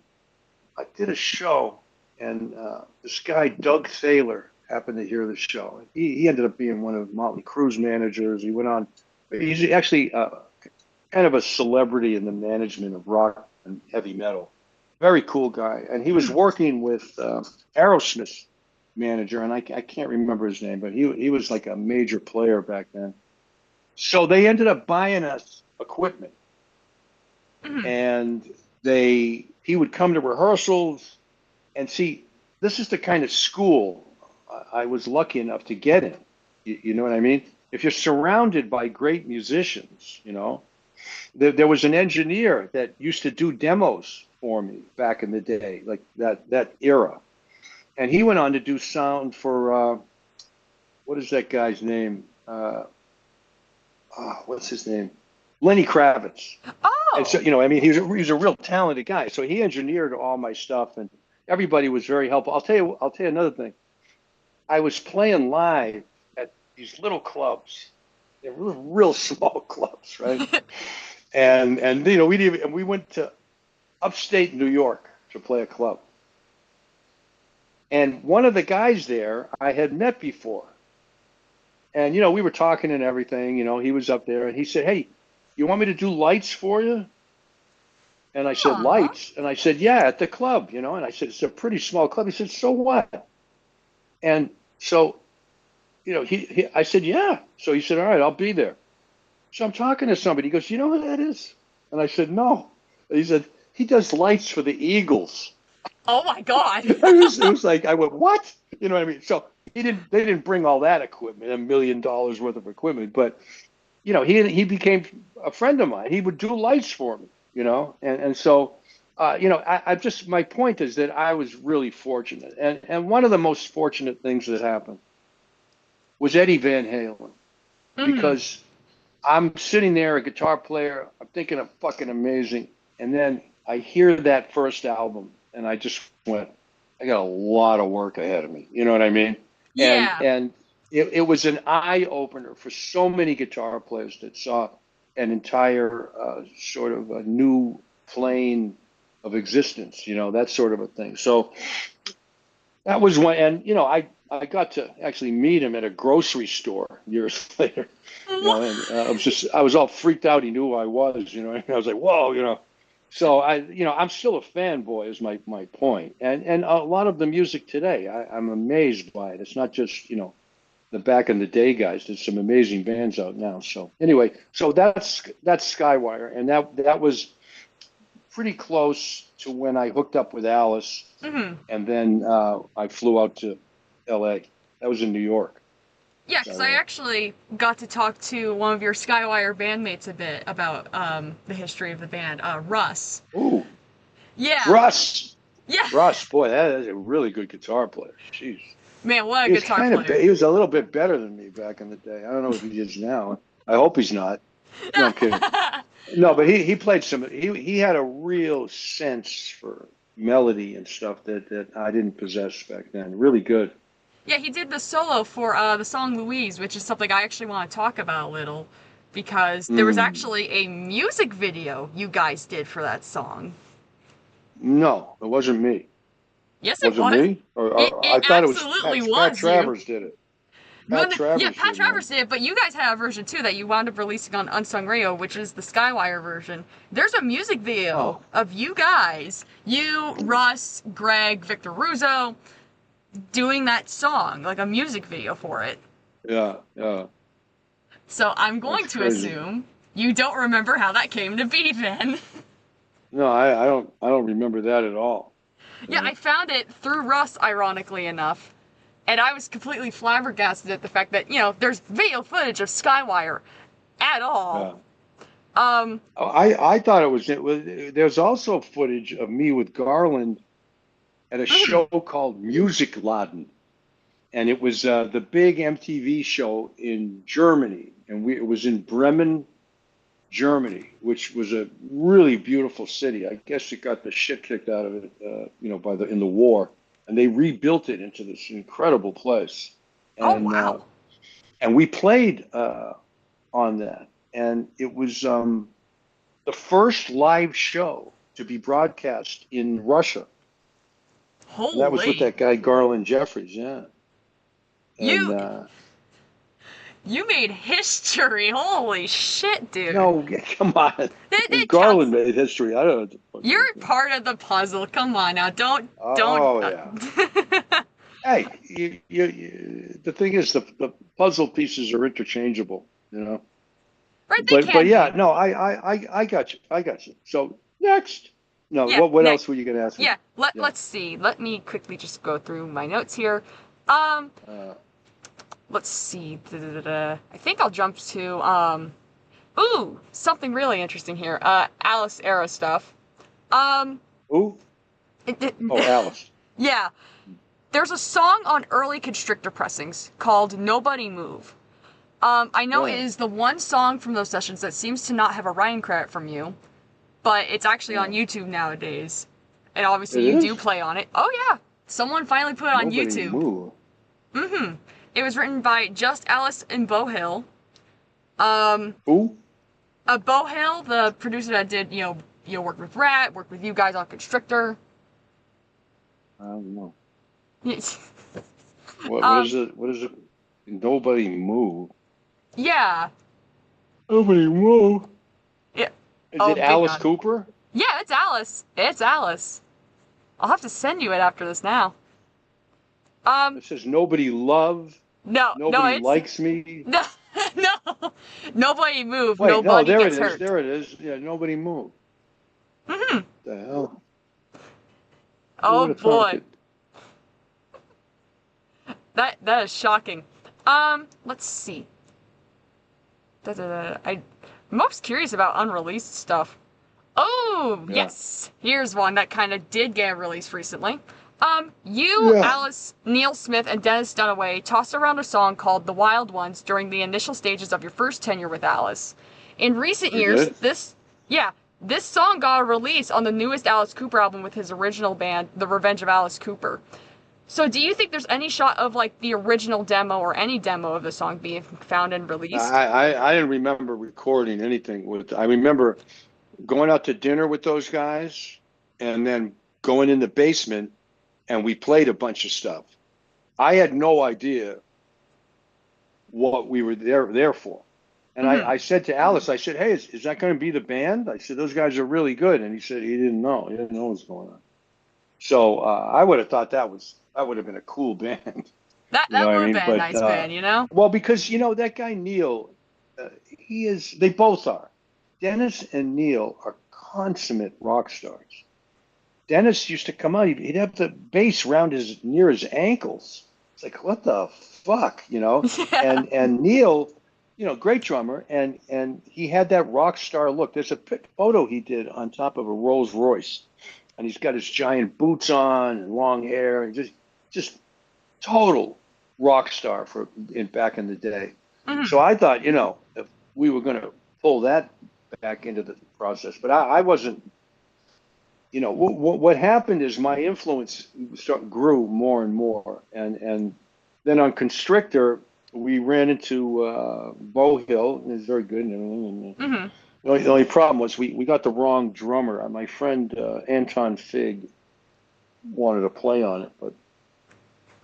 Speaker 1: I did a show, and this guy Doug Thaler happened to hear the show. He ended up being one of Motley Crue's managers. He went on. He's actually kind of a celebrity in the management of rock and heavy metal. Very cool guy, and he was working with Aerosmith's manager, and I can't remember his name, but he was like a major player back then. So they ended up buying us equipment, and he would come to rehearsals, and see, this is the kind of school I was lucky enough to get in. You know what I mean? If you're surrounded by great musicians, there was an engineer that used to do demos for me back in the day, like that era. And he went on to do sound for, what is that guy's name? What's his name? Lenny Kravitz.
Speaker 3: Oh.
Speaker 1: And so, he was a real talented guy. So he engineered all my stuff, and everybody was very helpful. I'll tell you another thing. I was playing live at these little clubs. They're real small clubs, right? and we went to upstate New York to play a club. And one of the guys there I had met before. And, we were talking and everything, he was up there and he said, "Hey, you want me to do lights for you?" And I said,
Speaker 3: Aw.
Speaker 1: "Lights?" And I said, "Yeah, at the club, And I said, "It's a pretty small club." He said, "So what?" And so, I said, "Yeah." So he said, "All right, I'll be there." So I'm talking to somebody. He goes, "You know who that is?" And I said, "No." And he said, "He does lights for the Eagles."
Speaker 3: Oh my God.
Speaker 1: It was like, I went, "What?" You know what I mean? So they didn't bring all that equipment, $1 million worth of equipment, but he became a friend of mine. He would do lights for me, and so my point is that I was really fortunate, and one of the most fortunate things that happened was Eddie Van Halen,
Speaker 3: Mm-hmm.
Speaker 1: because I'm sitting there, a guitar player, I'm thinking I'm fucking amazing, and then I hear that first album, and I just went, I got a lot of work ahead of me. You know what I mean? And
Speaker 3: Yeah.
Speaker 1: and it was an eye opener for so many guitar players that saw an entire sort of a new plane of existence. That sort of a thing. So that was when, and I got to actually meet him at a grocery store years later.
Speaker 3: What?
Speaker 1: And I was all freaked out. He knew who I was. I was like, whoa. So I'm still a fanboy, is my point. And a lot of the music today, I'm amazed by it. It's not just the back in the day guys. There's some amazing bands out now. So anyway, so that's Skywire, and that was pretty close to when I hooked up with Alice,
Speaker 3: Mm-hmm.
Speaker 1: and then I flew out to L.A. That was in New York.
Speaker 3: Yeah, because I
Speaker 1: So,
Speaker 3: actually got to talk to one of your Skywire bandmates a bit about the history of the band, Russ.
Speaker 1: ooh,
Speaker 3: Yeah,
Speaker 1: Russ,
Speaker 3: yeah.
Speaker 1: Russ, boy, that is a really good guitar player. Jeez,
Speaker 3: Man, what a
Speaker 1: he was
Speaker 3: guitar player.
Speaker 1: he was a little bit better than me back in the day. I don't know if he is now. I hope he's not. No, I'm kidding. No, but he played he had a real sense for melody and stuff that I didn't possess back then. Really good.
Speaker 3: Yeah, he did the solo for the song Louise, which is something I actually want to talk about a little, because there was
Speaker 1: Mm.
Speaker 3: actually a music video you guys did for that song.
Speaker 1: No, it wasn't me.
Speaker 3: Yes, it
Speaker 1: Was it
Speaker 3: was.
Speaker 1: me? Or
Speaker 3: It
Speaker 1: I thought it was
Speaker 3: absolutely
Speaker 1: Pat
Speaker 3: was you.
Speaker 1: Travers did it.
Speaker 3: No,
Speaker 1: Pat
Speaker 3: no, yeah,
Speaker 1: Travers
Speaker 3: Pat
Speaker 1: did one.
Speaker 3: Travers did, but you guys had a version too that you wound up releasing on Unsung Radio, which is the Skywire version. There's a music video
Speaker 1: Oh,
Speaker 3: of you guys, you, Russ, Greg, Victor Russo, doing that song, like a music video for it.
Speaker 1: yeah, yeah.
Speaker 3: So I'm
Speaker 1: That's
Speaker 3: going to
Speaker 1: crazy.
Speaker 3: assume you don't remember how that came to be then.
Speaker 1: No, I don't remember that at all.
Speaker 3: Yeah,
Speaker 1: Yeah,
Speaker 3: I found it through Russ, ironically enough. And I was completely flabbergasted at the fact that, there's video footage of Skywire at all.
Speaker 1: yeah.
Speaker 3: Um,
Speaker 1: Oh, I thought it was. There's also footage of me with Garland at a
Speaker 3: mhm.
Speaker 1: show called Music Laden, and it was the big MTV show in Germany, and it was in Bremen, Germany, which was a really beautiful city. I guess it got the shit kicked out of it, in the war, and they rebuilt it into this incredible place.
Speaker 3: Oh,
Speaker 1: And
Speaker 3: wow.
Speaker 1: we played on that, and it was the first live show to be broadcast in Russia, and that was with
Speaker 3: Holy.
Speaker 1: that guy Garland Jeffries, yeah. And
Speaker 3: You you made history. Holy shit, dude.
Speaker 1: no, come on,
Speaker 3: It
Speaker 1: Garland
Speaker 3: counts.
Speaker 1: made history. I don't know what the fuck you're
Speaker 3: You're
Speaker 1: doing.
Speaker 3: part of the puzzle. Come on now. Don't.
Speaker 1: Oh yeah. Hey, the thing is, the puzzle pieces are interchangeable.
Speaker 3: Right, they
Speaker 1: But
Speaker 3: can
Speaker 1: yeah,
Speaker 3: be.
Speaker 1: no, I got you. I got you. So next, no,
Speaker 3: Yeah,
Speaker 1: what else
Speaker 3: next.
Speaker 1: were you gonna ask me?
Speaker 3: Yeah,
Speaker 1: Yeah.
Speaker 3: let's see. Let me quickly just go through my notes here. Um,
Speaker 1: Uh,
Speaker 3: let's see. I think I'll jump to ooh, something really interesting here. Alice era stuff. Um,
Speaker 1: who?
Speaker 3: it, it,
Speaker 1: Oh, Alice.
Speaker 3: yeah. There's a song on early Constrictor pressings called Nobody Move. I know it
Speaker 1: Yeah.
Speaker 3: is the one song from those sessions that seems to not have a writing credit from you, but it's actually on
Speaker 1: Yeah.
Speaker 3: YouTube nowadays. And obviously
Speaker 1: It
Speaker 3: you do
Speaker 1: is.
Speaker 3: play on it. Oh yeah. Someone finally put it on
Speaker 1: Nobody
Speaker 3: YouTube.
Speaker 1: move.
Speaker 3: Mm-hmm. It was written by Just Alice and Bo Hill. Um,
Speaker 1: Who?
Speaker 3: Bo Hill, the producer that did, worked with Rat, worked with you guys on Constrictor.
Speaker 1: I don't know.
Speaker 3: um,
Speaker 1: What is it? What is it? Nobody move.
Speaker 3: yeah.
Speaker 1: Nobody move.
Speaker 3: Yeah.
Speaker 1: Is
Speaker 3: Oh,
Speaker 1: it
Speaker 3: good
Speaker 1: Alice
Speaker 3: God.
Speaker 1: Cooper?
Speaker 3: Yeah, it's Alice. It's Alice. I'll have to send you it after this now. Um,
Speaker 1: It says nobody love.
Speaker 3: no,
Speaker 1: Nobody
Speaker 3: it's
Speaker 1: likes me.
Speaker 3: no, no. Nobody move.
Speaker 1: Wait, no,
Speaker 3: Nobody
Speaker 1: there it
Speaker 3: gets
Speaker 1: is.
Speaker 3: hurt.
Speaker 1: There it is. Yeah, nobody move.
Speaker 3: Hmm.
Speaker 1: The hell? Who
Speaker 3: Oh
Speaker 1: would have thought
Speaker 3: boy,
Speaker 1: that?
Speaker 3: that is shocking. Let's see. I'm most curious about unreleased stuff. Oh,
Speaker 1: Yeah.
Speaker 3: yes. Here's one that kind of did get released recently. You,
Speaker 1: Yeah.
Speaker 3: Alice, Neil Smith, and Dennis Dunaway tossed around a song called The Wild Ones during the initial stages of your first tenure with Alice. In recent
Speaker 1: We
Speaker 3: years,
Speaker 1: did.
Speaker 3: this song got a release on the newest Alice Cooper album with his original band, The Revenge of Alice Cooper. So do you think there's any shot of, like, the original demo or any demo of the song being found and released?
Speaker 1: I didn't remember recording anything with. I remember going out to dinner with those guys, and then going in the basement, and we played a bunch of stuff. I had no idea what we were there for. And
Speaker 3: Mm-hmm.
Speaker 1: I said to Alice, I said, "Hey, is that going to be the band?" I said, "Those guys are really good." And he said he didn't know. He didn't know what was going on. So I would have thought that would have been a cool band.
Speaker 3: That
Speaker 1: You know
Speaker 3: that
Speaker 1: what I
Speaker 3: would have
Speaker 1: mean?
Speaker 3: been a
Speaker 1: But
Speaker 3: nice band, you know?
Speaker 1: well, because that guy Neil, he is. They both are. Dennis and Neil are consummate rock stars. Dennis used to come out. He'd have the bass round near his ankles. It's like, what the fuck,
Speaker 3: Yeah.
Speaker 1: And Neil, great drummer, and he had that rock star look. There's a photo he did on top of a Rolls Royce, and he's got his giant boots on and long hair, and just total rock star back in the day.
Speaker 3: Mm-hmm.
Speaker 1: So I thought, if we were going to pull that back into the process, but I wasn't. What happened is my influence grew more and more, and then on Constrictor we ran into Bo Hill, and he's very good and everything. And
Speaker 3: Mm-hmm.
Speaker 1: the only problem was we got the wrong drummer. My friend Anton Fig wanted to play on it, but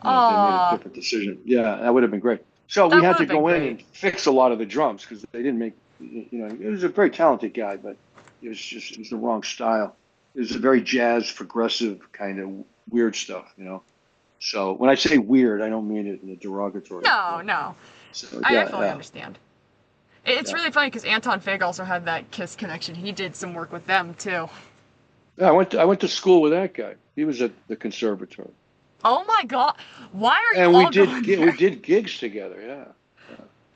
Speaker 1: they made a
Speaker 3: Aw,
Speaker 1: different decision. Yeah, that would have been great. So we
Speaker 3: that
Speaker 1: had
Speaker 3: would
Speaker 1: to
Speaker 3: have been
Speaker 1: go in
Speaker 3: great.
Speaker 1: and fix a lot of the drums because they didn't make. He was a very talented guy, but it was the wrong style. It was a very jazz, progressive kind of weird stuff. So when I say weird, I don't mean it in a derogatory
Speaker 3: No,
Speaker 1: way.
Speaker 3: no.
Speaker 1: So
Speaker 3: I
Speaker 1: yeah,
Speaker 3: definitely
Speaker 1: yeah,
Speaker 3: understand. It's
Speaker 1: yeah.
Speaker 3: really funny because Anton Fig also had that Kiss connection. He did some work with them too.
Speaker 1: Yeah, I went to school with that guy. He was at the conservatory,
Speaker 3: Oh my god. Why are you
Speaker 1: and we
Speaker 3: all
Speaker 1: did
Speaker 3: going
Speaker 1: we
Speaker 3: there?
Speaker 1: did gigs together. Yeah, yeah.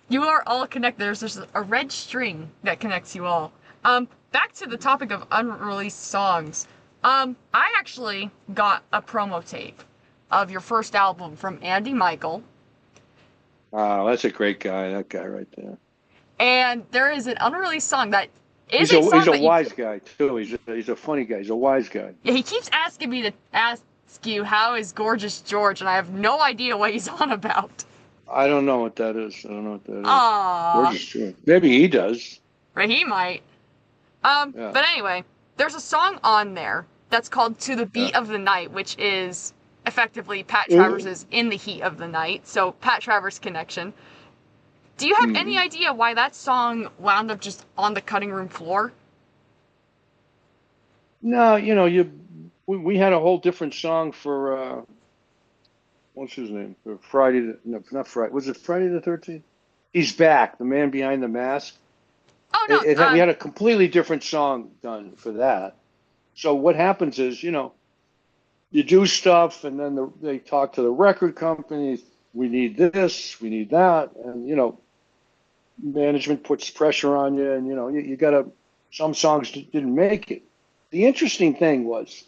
Speaker 3: You are all connected. There's just a red string that connects you all. Back to the topic of unreleased songs. I actually got a promo tape of your first album from Andy Michael,
Speaker 1: Wow, that's a great guy. That guy right there.
Speaker 3: and there is an unreleased song that is
Speaker 1: He's
Speaker 3: a
Speaker 1: a
Speaker 3: song
Speaker 1: he's a
Speaker 3: that you.
Speaker 1: wise guy too. He's a funny guy. He's a wise guy.
Speaker 3: Yeah, he keeps asking me to ask you how is Gorgeous George, and I have no idea what he's on about.
Speaker 1: I don't know what that is. I don't know what that is.
Speaker 3: Aww,
Speaker 1: Gorgeous Joy. Maybe he does.
Speaker 3: but he might.
Speaker 1: Yeah,
Speaker 3: But anyway, there's a song on there that's called To the
Speaker 1: yeah.
Speaker 3: Beat of the Night, which is effectively Pat
Speaker 1: Mm-hmm.
Speaker 3: Travers's In the Heat of the Night, so Pat Travers connection. Do you have any idea why that song wound up just on the cutting room floor?
Speaker 1: No, we had a whole different song for what's his name for Friday. No, not Friday. Was it Friday the 13th? He's back. The man behind the mask.
Speaker 3: Oh no,
Speaker 1: We had a completely different song done for that. So what happens is, you do stuff, and then they talk to the record companies. We need this, we need that, and management puts pressure on you, and you got to. Some songs didn't make it. The interesting thing was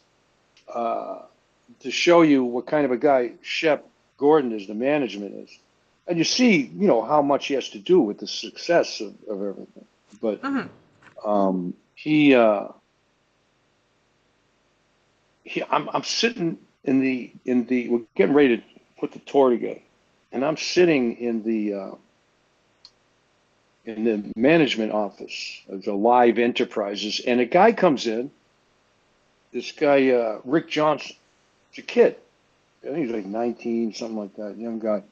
Speaker 1: to show you what kind of a guy Shep Gordon is, the management is, and you see, how much he has to do with the success of everything. But
Speaker 3: mhm.
Speaker 1: I'm sitting we're getting ready to put the tour together, and I'm sitting in the management office of the Live Enterprises, and a guy comes in. This guy, Rick Johnson, he's a kid. I think he's like 19, something like that, young guy.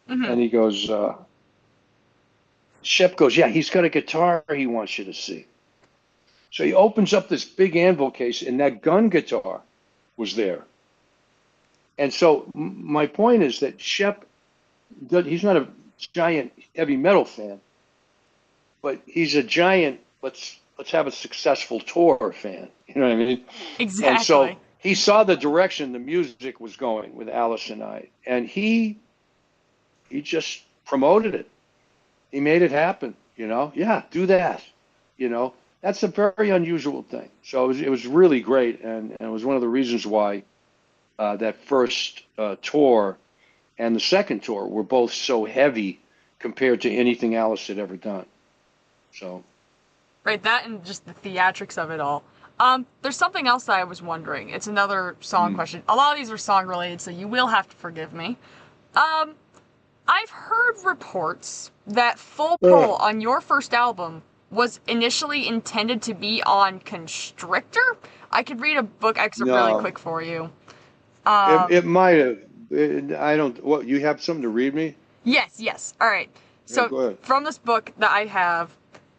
Speaker 3: Mhm.
Speaker 1: And he goes, Shep goes, yeah, he's got a guitar he wants you to see. So he opens up this big anvil case, and that gun guitar was there. And so my point is that Shep, he's not a giant heavy metal fan, but he's a giant, let's have a successful tour fan. You know what I mean? And so
Speaker 3: Exactly.
Speaker 1: he saw the direction the music was going with Alice and I, and he just promoted it. He made it happen. Yeah, do that. You know, that's a very unusual thing. So it was really great, and it was one of the reasons why that first tour and the second tour were both so heavy compared to anything Alice had ever done. So.
Speaker 3: Right, that and just the theatrics of it all. There's something else that I was wondering. It's another song question. A lot of these are song related, so you will have to forgive me. I've heard reports that Full Pull on your first album was initially intended to be on Constrictor. I could read a book excerpt really
Speaker 1: No,
Speaker 3: quick for you.
Speaker 1: it might have. I don't. What, you have something to read me?
Speaker 3: Yes, yes. All right.
Speaker 1: Yeah,
Speaker 3: So
Speaker 1: go ahead.
Speaker 3: from this book that I have,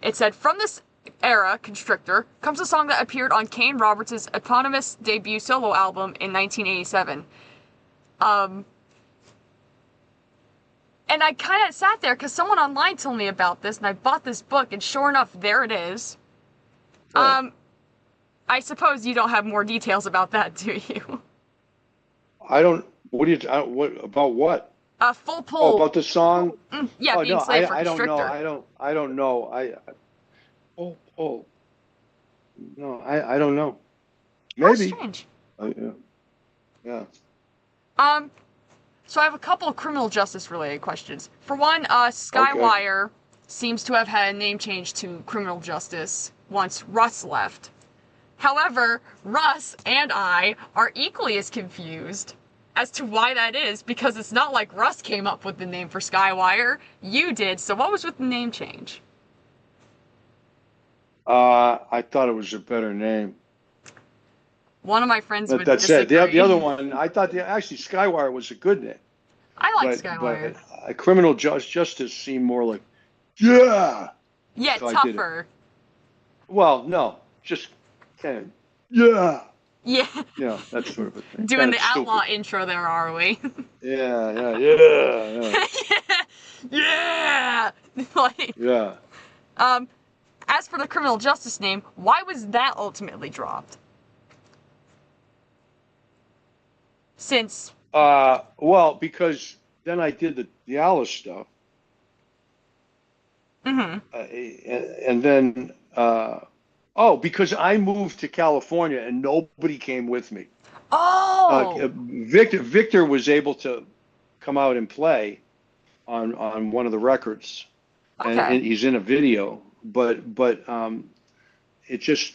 Speaker 3: it said, from this era, Constrictor, comes a song that appeared on Kane Roberts' eponymous debut solo album in 1987. And I kind of sat there because someone online told me about this, and I bought this book, and sure enough, there it is.
Speaker 1: Oh,
Speaker 3: I suppose you don't have more details about that, do you?
Speaker 1: I don't. What do you? What about what?
Speaker 3: Full
Speaker 1: Oh,
Speaker 3: Pull.
Speaker 1: about the song?
Speaker 3: Yeah,
Speaker 1: Oh
Speaker 3: being
Speaker 1: no,
Speaker 3: slave for
Speaker 1: I don't know.
Speaker 3: Constrictor.
Speaker 1: I don't know. Oh no, I don't know.
Speaker 3: How
Speaker 1: Maybe.
Speaker 3: strange.
Speaker 1: Yeah. Yeah.
Speaker 3: Um, So I have a couple of criminal justice related questions. For one,
Speaker 1: Okay.
Speaker 3: Skywire seems to have had a name change to criminal justice once Russ left. However, Russ and I are equally as confused as to why that is, because it's not like Russ came up with the name for Skywire. You did, so what was with the name change?
Speaker 1: I thought it was a better name.
Speaker 3: One of my friends
Speaker 1: But
Speaker 3: would
Speaker 1: that's it. The other
Speaker 3: disagree.
Speaker 1: one, I thought actually Skywire was a good name,
Speaker 3: I like
Speaker 1: but
Speaker 3: Skywire.
Speaker 1: criminal justice seemed more like yeah.
Speaker 3: Yeah,
Speaker 1: So I did it.
Speaker 3: tougher.
Speaker 1: Well, no, just kind of yeah.
Speaker 3: Yeah,
Speaker 1: That sort of a thing.
Speaker 3: doing
Speaker 1: Kind
Speaker 3: the
Speaker 1: of
Speaker 3: outlaw
Speaker 1: stupid.
Speaker 3: intro there, are we?
Speaker 1: Yeah.
Speaker 3: Yeah! Like,
Speaker 1: Yeah.
Speaker 3: um, as for the criminal justice name, why was that ultimately dropped? Since,
Speaker 1: Well, because then I did the Alice stuff,
Speaker 3: mm-hmm.
Speaker 1: and then because I moved to California and nobody came with me.
Speaker 3: Oh!
Speaker 1: Victor was able to come out and play on one of the records,
Speaker 3: Okay.
Speaker 1: and he's in a video. But it just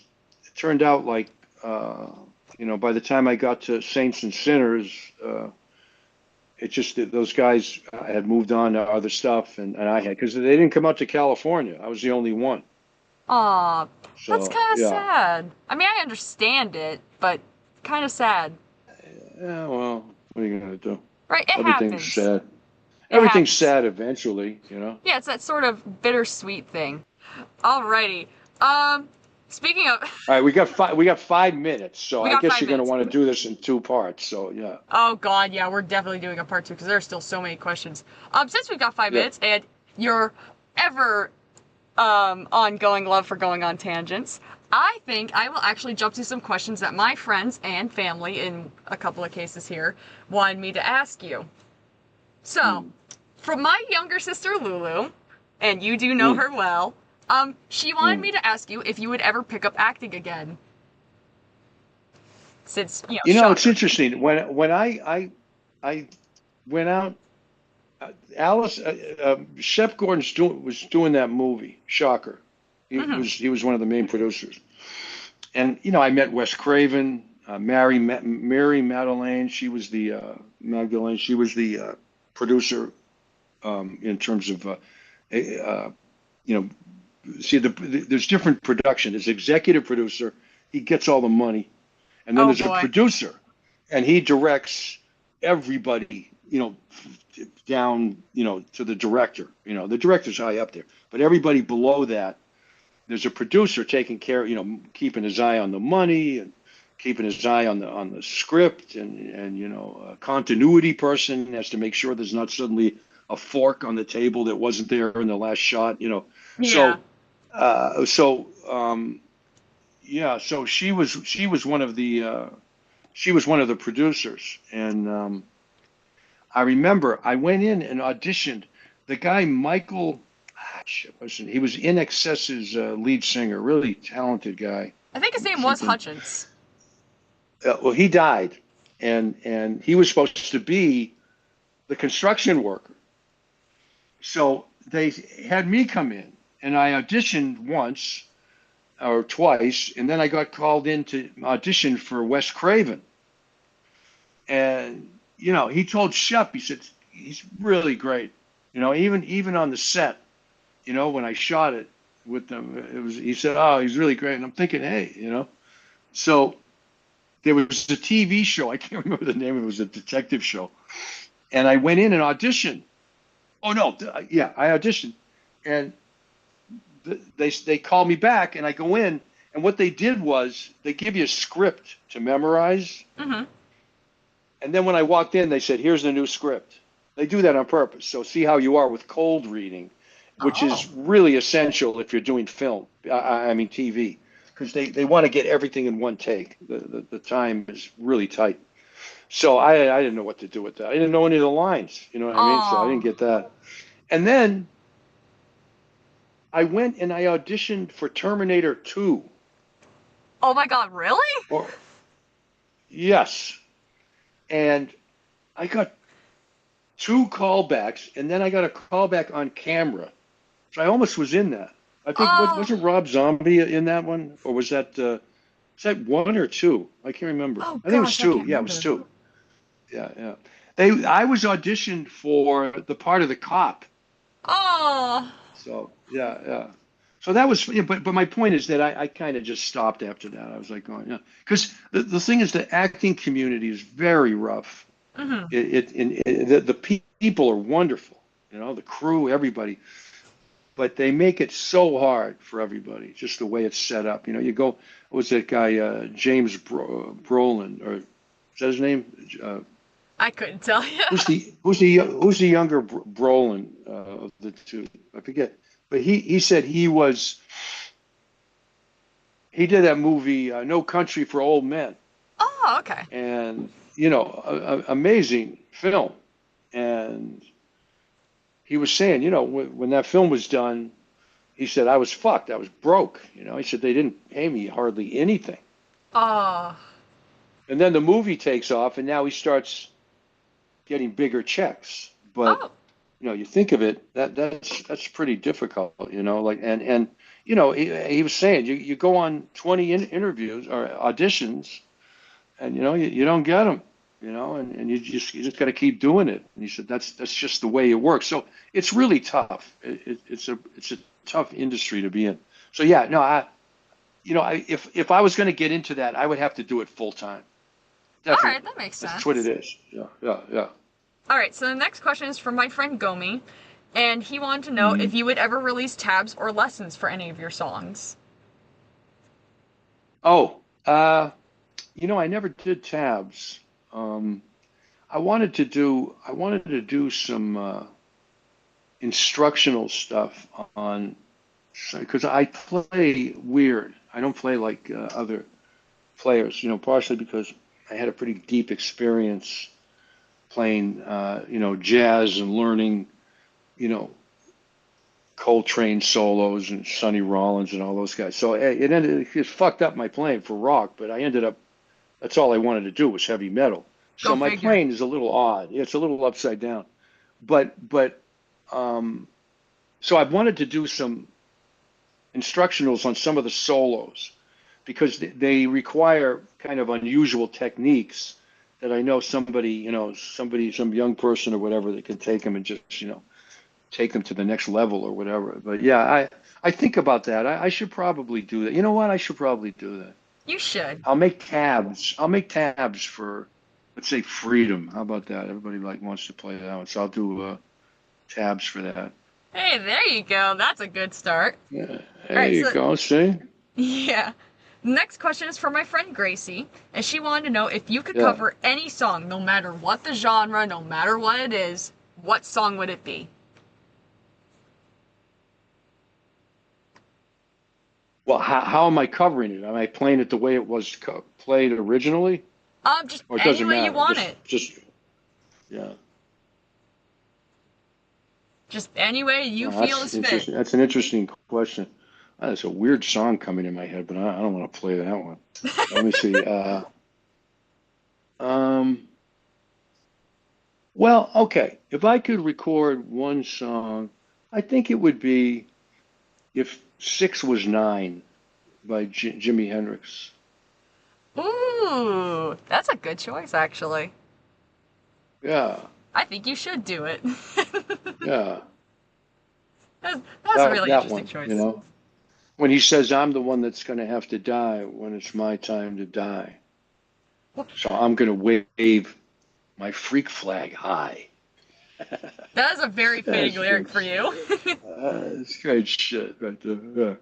Speaker 1: turned out like by the time I got to Saints and Sinners, it just those guys had moved on to other stuff, and I had because they didn't come out to California. I was the only one.
Speaker 3: Aw, that's
Speaker 1: So
Speaker 3: kind of
Speaker 1: yeah,
Speaker 3: sad. I mean, I understand it, but kind of sad.
Speaker 1: yeah. Well, what are you gonna do?
Speaker 3: Right? It
Speaker 1: Everything's
Speaker 3: happens.
Speaker 1: sad.
Speaker 3: It
Speaker 1: Everything's
Speaker 3: happens.
Speaker 1: sad eventually.
Speaker 3: Yeah, it's that sort of bittersweet thing. Alrighty. Speaking of,
Speaker 1: All right, we got 5 minutes, so
Speaker 3: we
Speaker 1: I
Speaker 3: got
Speaker 1: guess
Speaker 3: five
Speaker 1: you're going to
Speaker 3: minutes.
Speaker 1: want to do this in two parts. So yeah,
Speaker 3: Oh god, yeah, we're definitely doing a part two because there are still so many questions. Since we've got five
Speaker 1: yeah.
Speaker 3: minutes and your ever ongoing love for going on tangents, I think I will actually jump to some questions that my friends and family, in a couple of cases here, wanted me to ask you. So,
Speaker 1: Mm,
Speaker 3: from my younger sister Lulu, and you do know
Speaker 1: mm,
Speaker 3: her well, she wanted
Speaker 1: mm.
Speaker 3: me to ask you if you would ever pick up acting again. Since,
Speaker 1: It's
Speaker 3: shocker.
Speaker 1: interesting when I went out. Alice Shep Gordon's was doing that movie. Shocker.
Speaker 3: Mm-hmm.
Speaker 1: He was one of the main producers. And I met Wes Craven, Mary Madeleine. She was the Magdalene. She was the producer in terms of you know see there's different production. There's executive producer. He gets all the money, and then
Speaker 3: Oh
Speaker 1: there's a
Speaker 3: boy.
Speaker 1: producer, and he directs everybody. Down to the director. The director's high up there, but everybody below that, there's a producer taking care, keeping his eye on the money and keeping his eye on the script, and a continuity person has to make sure there's not suddenly a fork on the table that wasn't there in the last shot.
Speaker 3: Yeah.
Speaker 1: So yeah, so she was one of the producers, and I remember I went in and auditioned. The guy Michael, Listen, he was In Excess's lead singer, really talented guy.
Speaker 3: I think his name was
Speaker 1: Something.
Speaker 3: Hutchins.
Speaker 1: Well, he died, and he was supposed to be the construction worker. So they had me come in, and I auditioned once or twice, and then I got called in to audition for Wes Craven. And he told Shep, he said he's really great. Even on the set, when I shot it with them, he said, oh, he's really great. And I'm thinking, hey. So there was a TV show. I can't remember the name. It was a detective show. And I went in and auditioned. Oh, no. Yeah, I auditioned. And they called me back, and I go in. And what they did was they give you a script to memorize.
Speaker 3: Mm-hmm.
Speaker 1: And then when I walked in, they said, here's the new script. They do that on purpose. So see how you are with cold reading, which is really essential if you're doing film, I mean TV, because they want to get everything in one take. The time is really tight. So I didn't know what to do with that. I didn't know any of the lines, you know what I mean? So I didn't get that. And then I went and I auditioned for Terminator 2.
Speaker 3: Oh my God, really?
Speaker 1: Yes. And I got 2 callbacks, and then I got a callback on camera. So I almost was in that. I think wasn't Rob Zombie in that one, or was that 1 or 2? I can't remember.
Speaker 3: Oh,
Speaker 1: I think it was
Speaker 3: gosh,
Speaker 1: 2. Yeah, it was 2. Yeah. I was auditioned for the part of the cop.
Speaker 3: Oh.
Speaker 1: So yeah. So that was, but my point is that I kind of just stopped after that. I was like, going, because the thing is, the acting community is very rough.
Speaker 3: Mm-hmm.
Speaker 1: The people are wonderful, the crew, everybody, but they make it so hard for everybody, just the way it's set up. You go, what was that guy, James Brolin, or is that his name?
Speaker 3: I couldn't tell you.
Speaker 1: Who's the younger Brolin of the two? I forget. But he said he did that movie, No Country for Old Men.
Speaker 3: Oh, okay.
Speaker 1: And, amazing film. And he was saying, when that film was done, he said, I was fucked. I was broke. He said, they didn't pay me hardly anything.
Speaker 3: Oh.
Speaker 1: And then the movie takes off, and now he starts getting bigger checks. But, you think of it, that's pretty difficult, and he was saying, you go on 20 interviews or auditions, and, you don't get them, and you just got to keep doing it. And he said, that's just the way it works. So it's really tough. It's a tough industry to be in. So yeah, no, if I was going to get into that, I would have to do it full time. Definitely.
Speaker 3: All right, that makes sense.
Speaker 1: That's what it is. Yeah.
Speaker 3: All right, so the next question is from my friend Gomi, and he wanted to know if you would ever release tabs or lessons for any of your songs.
Speaker 1: Oh, I never did tabs. I wanted to do some instructional stuff on, because I play weird. I don't play like other players, partially because I had a pretty deep experience playing, jazz and learning, Coltrane solos and Sonny Rollins and all those guys. So it fucked up my playing for rock, but I ended up, that's all I wanted to do was heavy metal. So my playing is a little odd. It's a little upside down. But so I wanted to do some instructionals on some of the solos because they require kind of unusual techniques that I know somebody, some young person or whatever that can take them and just, take them to the next level or whatever. But yeah, I think about that. I should probably do that. You know what? I should probably do that.
Speaker 3: You should.
Speaker 1: I'll make tabs for, let's say, Freedom. How about that? Everybody wants to play that one, so I'll do tabs for that.
Speaker 3: Hey, there you go. That's a good start.
Speaker 1: Yeah, there you go. See?
Speaker 3: Yeah. Next question is from my friend Gracie, and she wanted to know if you could cover any song, no matter what the genre, no matter what it is, what song would it be?
Speaker 1: Well, how am I covering it? Am I playing it the way it was played originally?
Speaker 3: Just
Speaker 1: or it
Speaker 3: any
Speaker 1: doesn't
Speaker 3: way
Speaker 1: matter?
Speaker 3: you want it.
Speaker 1: Just, yeah.
Speaker 3: Just any way you feel
Speaker 1: That's
Speaker 3: is fit.
Speaker 1: interesting. That's an interesting question. That's a weird song coming in my head, but I don't want to play that one. Let me see. Um, well, okay. If I could record one song, I think it would be If Six Was Nine by Jimi Hendrix.
Speaker 3: Ooh, that's a good choice, actually.
Speaker 1: Yeah,
Speaker 3: I think you should do it.
Speaker 1: yeah.
Speaker 3: That's a
Speaker 1: That
Speaker 3: really
Speaker 1: that
Speaker 3: interesting
Speaker 1: one,
Speaker 3: choice.
Speaker 1: when he says, "I'm the one that's going to have to die when it's my time to die."
Speaker 3: Well,
Speaker 1: So I'm going to wave my freak flag high.
Speaker 3: that is a very fitting
Speaker 1: That's
Speaker 3: lyric
Speaker 1: great
Speaker 3: for
Speaker 1: shit.
Speaker 3: you.
Speaker 1: That's great shit right there. Yeah.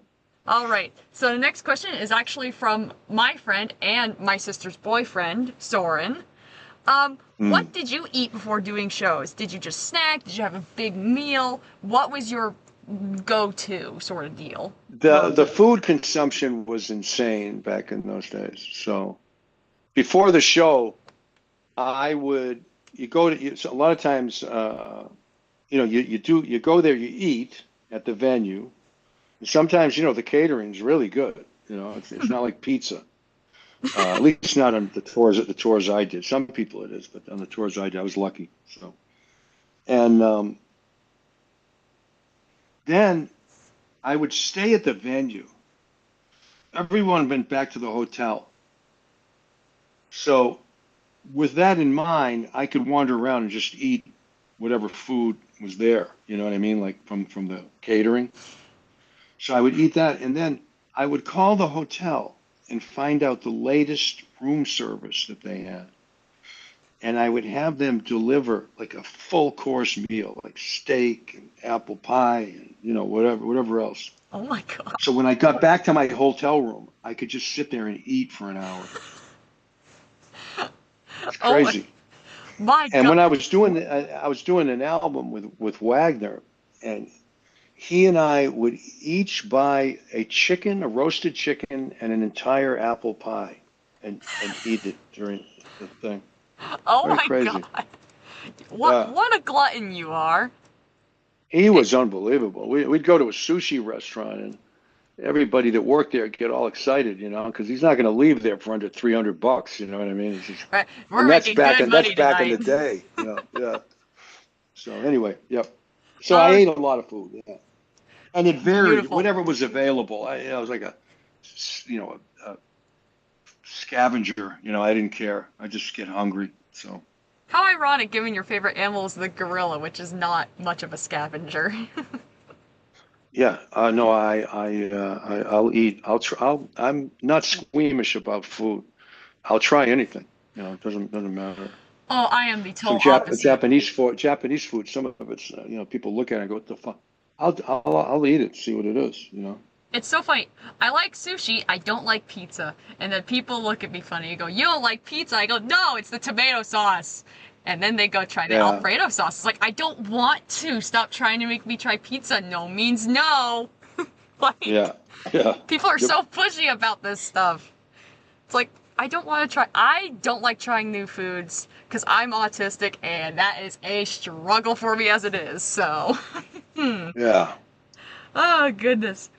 Speaker 3: All right. So the next question is actually from my friend and my sister's boyfriend, Soren. What
Speaker 1: Mm.
Speaker 3: did you eat before doing shows? Did you just snack? Did you have a big meal? What was your go-to sort of deal?
Speaker 1: The food consumption was insane back in those days. So before the show, I would you go to so a lot of times you go there, you eat at the venue. And sometimes the catering's really good. It's not like pizza. At least not on the tours I did. Some people it is, but on the tours I did, I was lucky. So and then I would stay at the venue. Everyone went back to the hotel. So with that in mind, I could wander around and just eat whatever food was there. You know what I mean? Like from the catering. So I would eat that, and then I would call the hotel and find out the latest room service that they had. And I would have them deliver like a full course meal, like steak and apple pie and whatever else.
Speaker 3: Oh my god.
Speaker 1: So when I got back to my hotel room, I could just sit there and eat for an hour. It's
Speaker 3: Oh my,
Speaker 1: crazy.
Speaker 3: my
Speaker 1: And
Speaker 3: god.
Speaker 1: when I was doing an album with Wagner, and he and I would each buy a roasted chicken, and an entire apple pie, and eat it during the thing.
Speaker 3: Oh
Speaker 1: Very
Speaker 3: my
Speaker 1: crazy.
Speaker 3: god.
Speaker 1: Yeah,
Speaker 3: What a glutton you are.
Speaker 1: he
Speaker 3: It,
Speaker 1: was unbelievable. We'd go to a sushi restaurant, and everybody that worked there get all excited, because he's not going to leave there for under $300. You know what I mean? It's just,
Speaker 3: right, we're
Speaker 1: and that's
Speaker 3: making
Speaker 1: back
Speaker 3: good
Speaker 1: in that's
Speaker 3: money
Speaker 1: back in the
Speaker 3: tonight.
Speaker 1: day. Yeah. So anyway, yep. So I
Speaker 3: Oh,
Speaker 1: ate a lot of food. Yeah. And it varied,
Speaker 3: beautiful.
Speaker 1: whatever was available. I was like a scavenger. I didn't care. I just get hungry. So
Speaker 3: How ironic given your favorite animal is the gorilla, which is not much of a scavenger.
Speaker 1: yeah, no, I'll eat. I'll try. I'm not squeamish about food. I'll try anything. It doesn't matter.
Speaker 3: Oh, I am the
Speaker 1: Some
Speaker 3: total opposite.
Speaker 1: Japanese food. Some of it's people look at it and go, "What the fuck?" I'll eat it. See what it is.
Speaker 3: It's so funny. I like sushi, I don't like pizza. And then people look at me funny and go, "You don't like pizza?" I go, "No, it's the tomato sauce." And then they go try the
Speaker 1: Yeah,
Speaker 3: Alfredo sauce. It's like, I don't want to. Stop trying to make me try pizza. No means no. Like,
Speaker 1: yeah, yeah.
Speaker 3: people are
Speaker 1: Yep.
Speaker 3: so pushy about this stuff. It's like, I don't want to try. I don't like trying new foods because I'm autistic and that is a struggle for me as it is. So,
Speaker 1: Yeah.
Speaker 3: oh, goodness.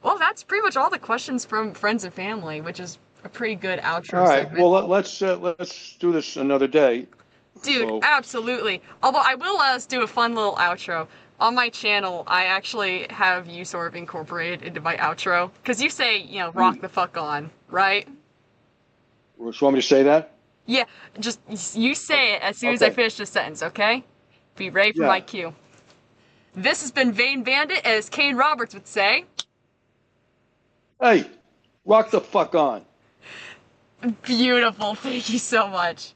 Speaker 3: Well, that's pretty much all the questions from friends and family, which is a pretty good
Speaker 1: All
Speaker 3: outro
Speaker 1: right.
Speaker 3: segment.
Speaker 1: Well, let's do this another day.
Speaker 3: Dude,
Speaker 1: So,
Speaker 3: absolutely. Although I will do a fun little outro. On my channel, I actually have you sort of incorporated into my outro. Because you say, rock
Speaker 1: mm,
Speaker 3: the fuck on, right?
Speaker 1: so want me to say that?
Speaker 3: Yeah, just you
Speaker 1: O-
Speaker 3: say it as soon as I
Speaker 1: Okay.
Speaker 3: finish the sentence, okay? Be ready for my
Speaker 1: Yeah.
Speaker 3: cue. This has been Vain Bandit, as Kane Roberts would say.
Speaker 1: Hey, rock the fuck on.
Speaker 3: Beautiful. Thank you so much.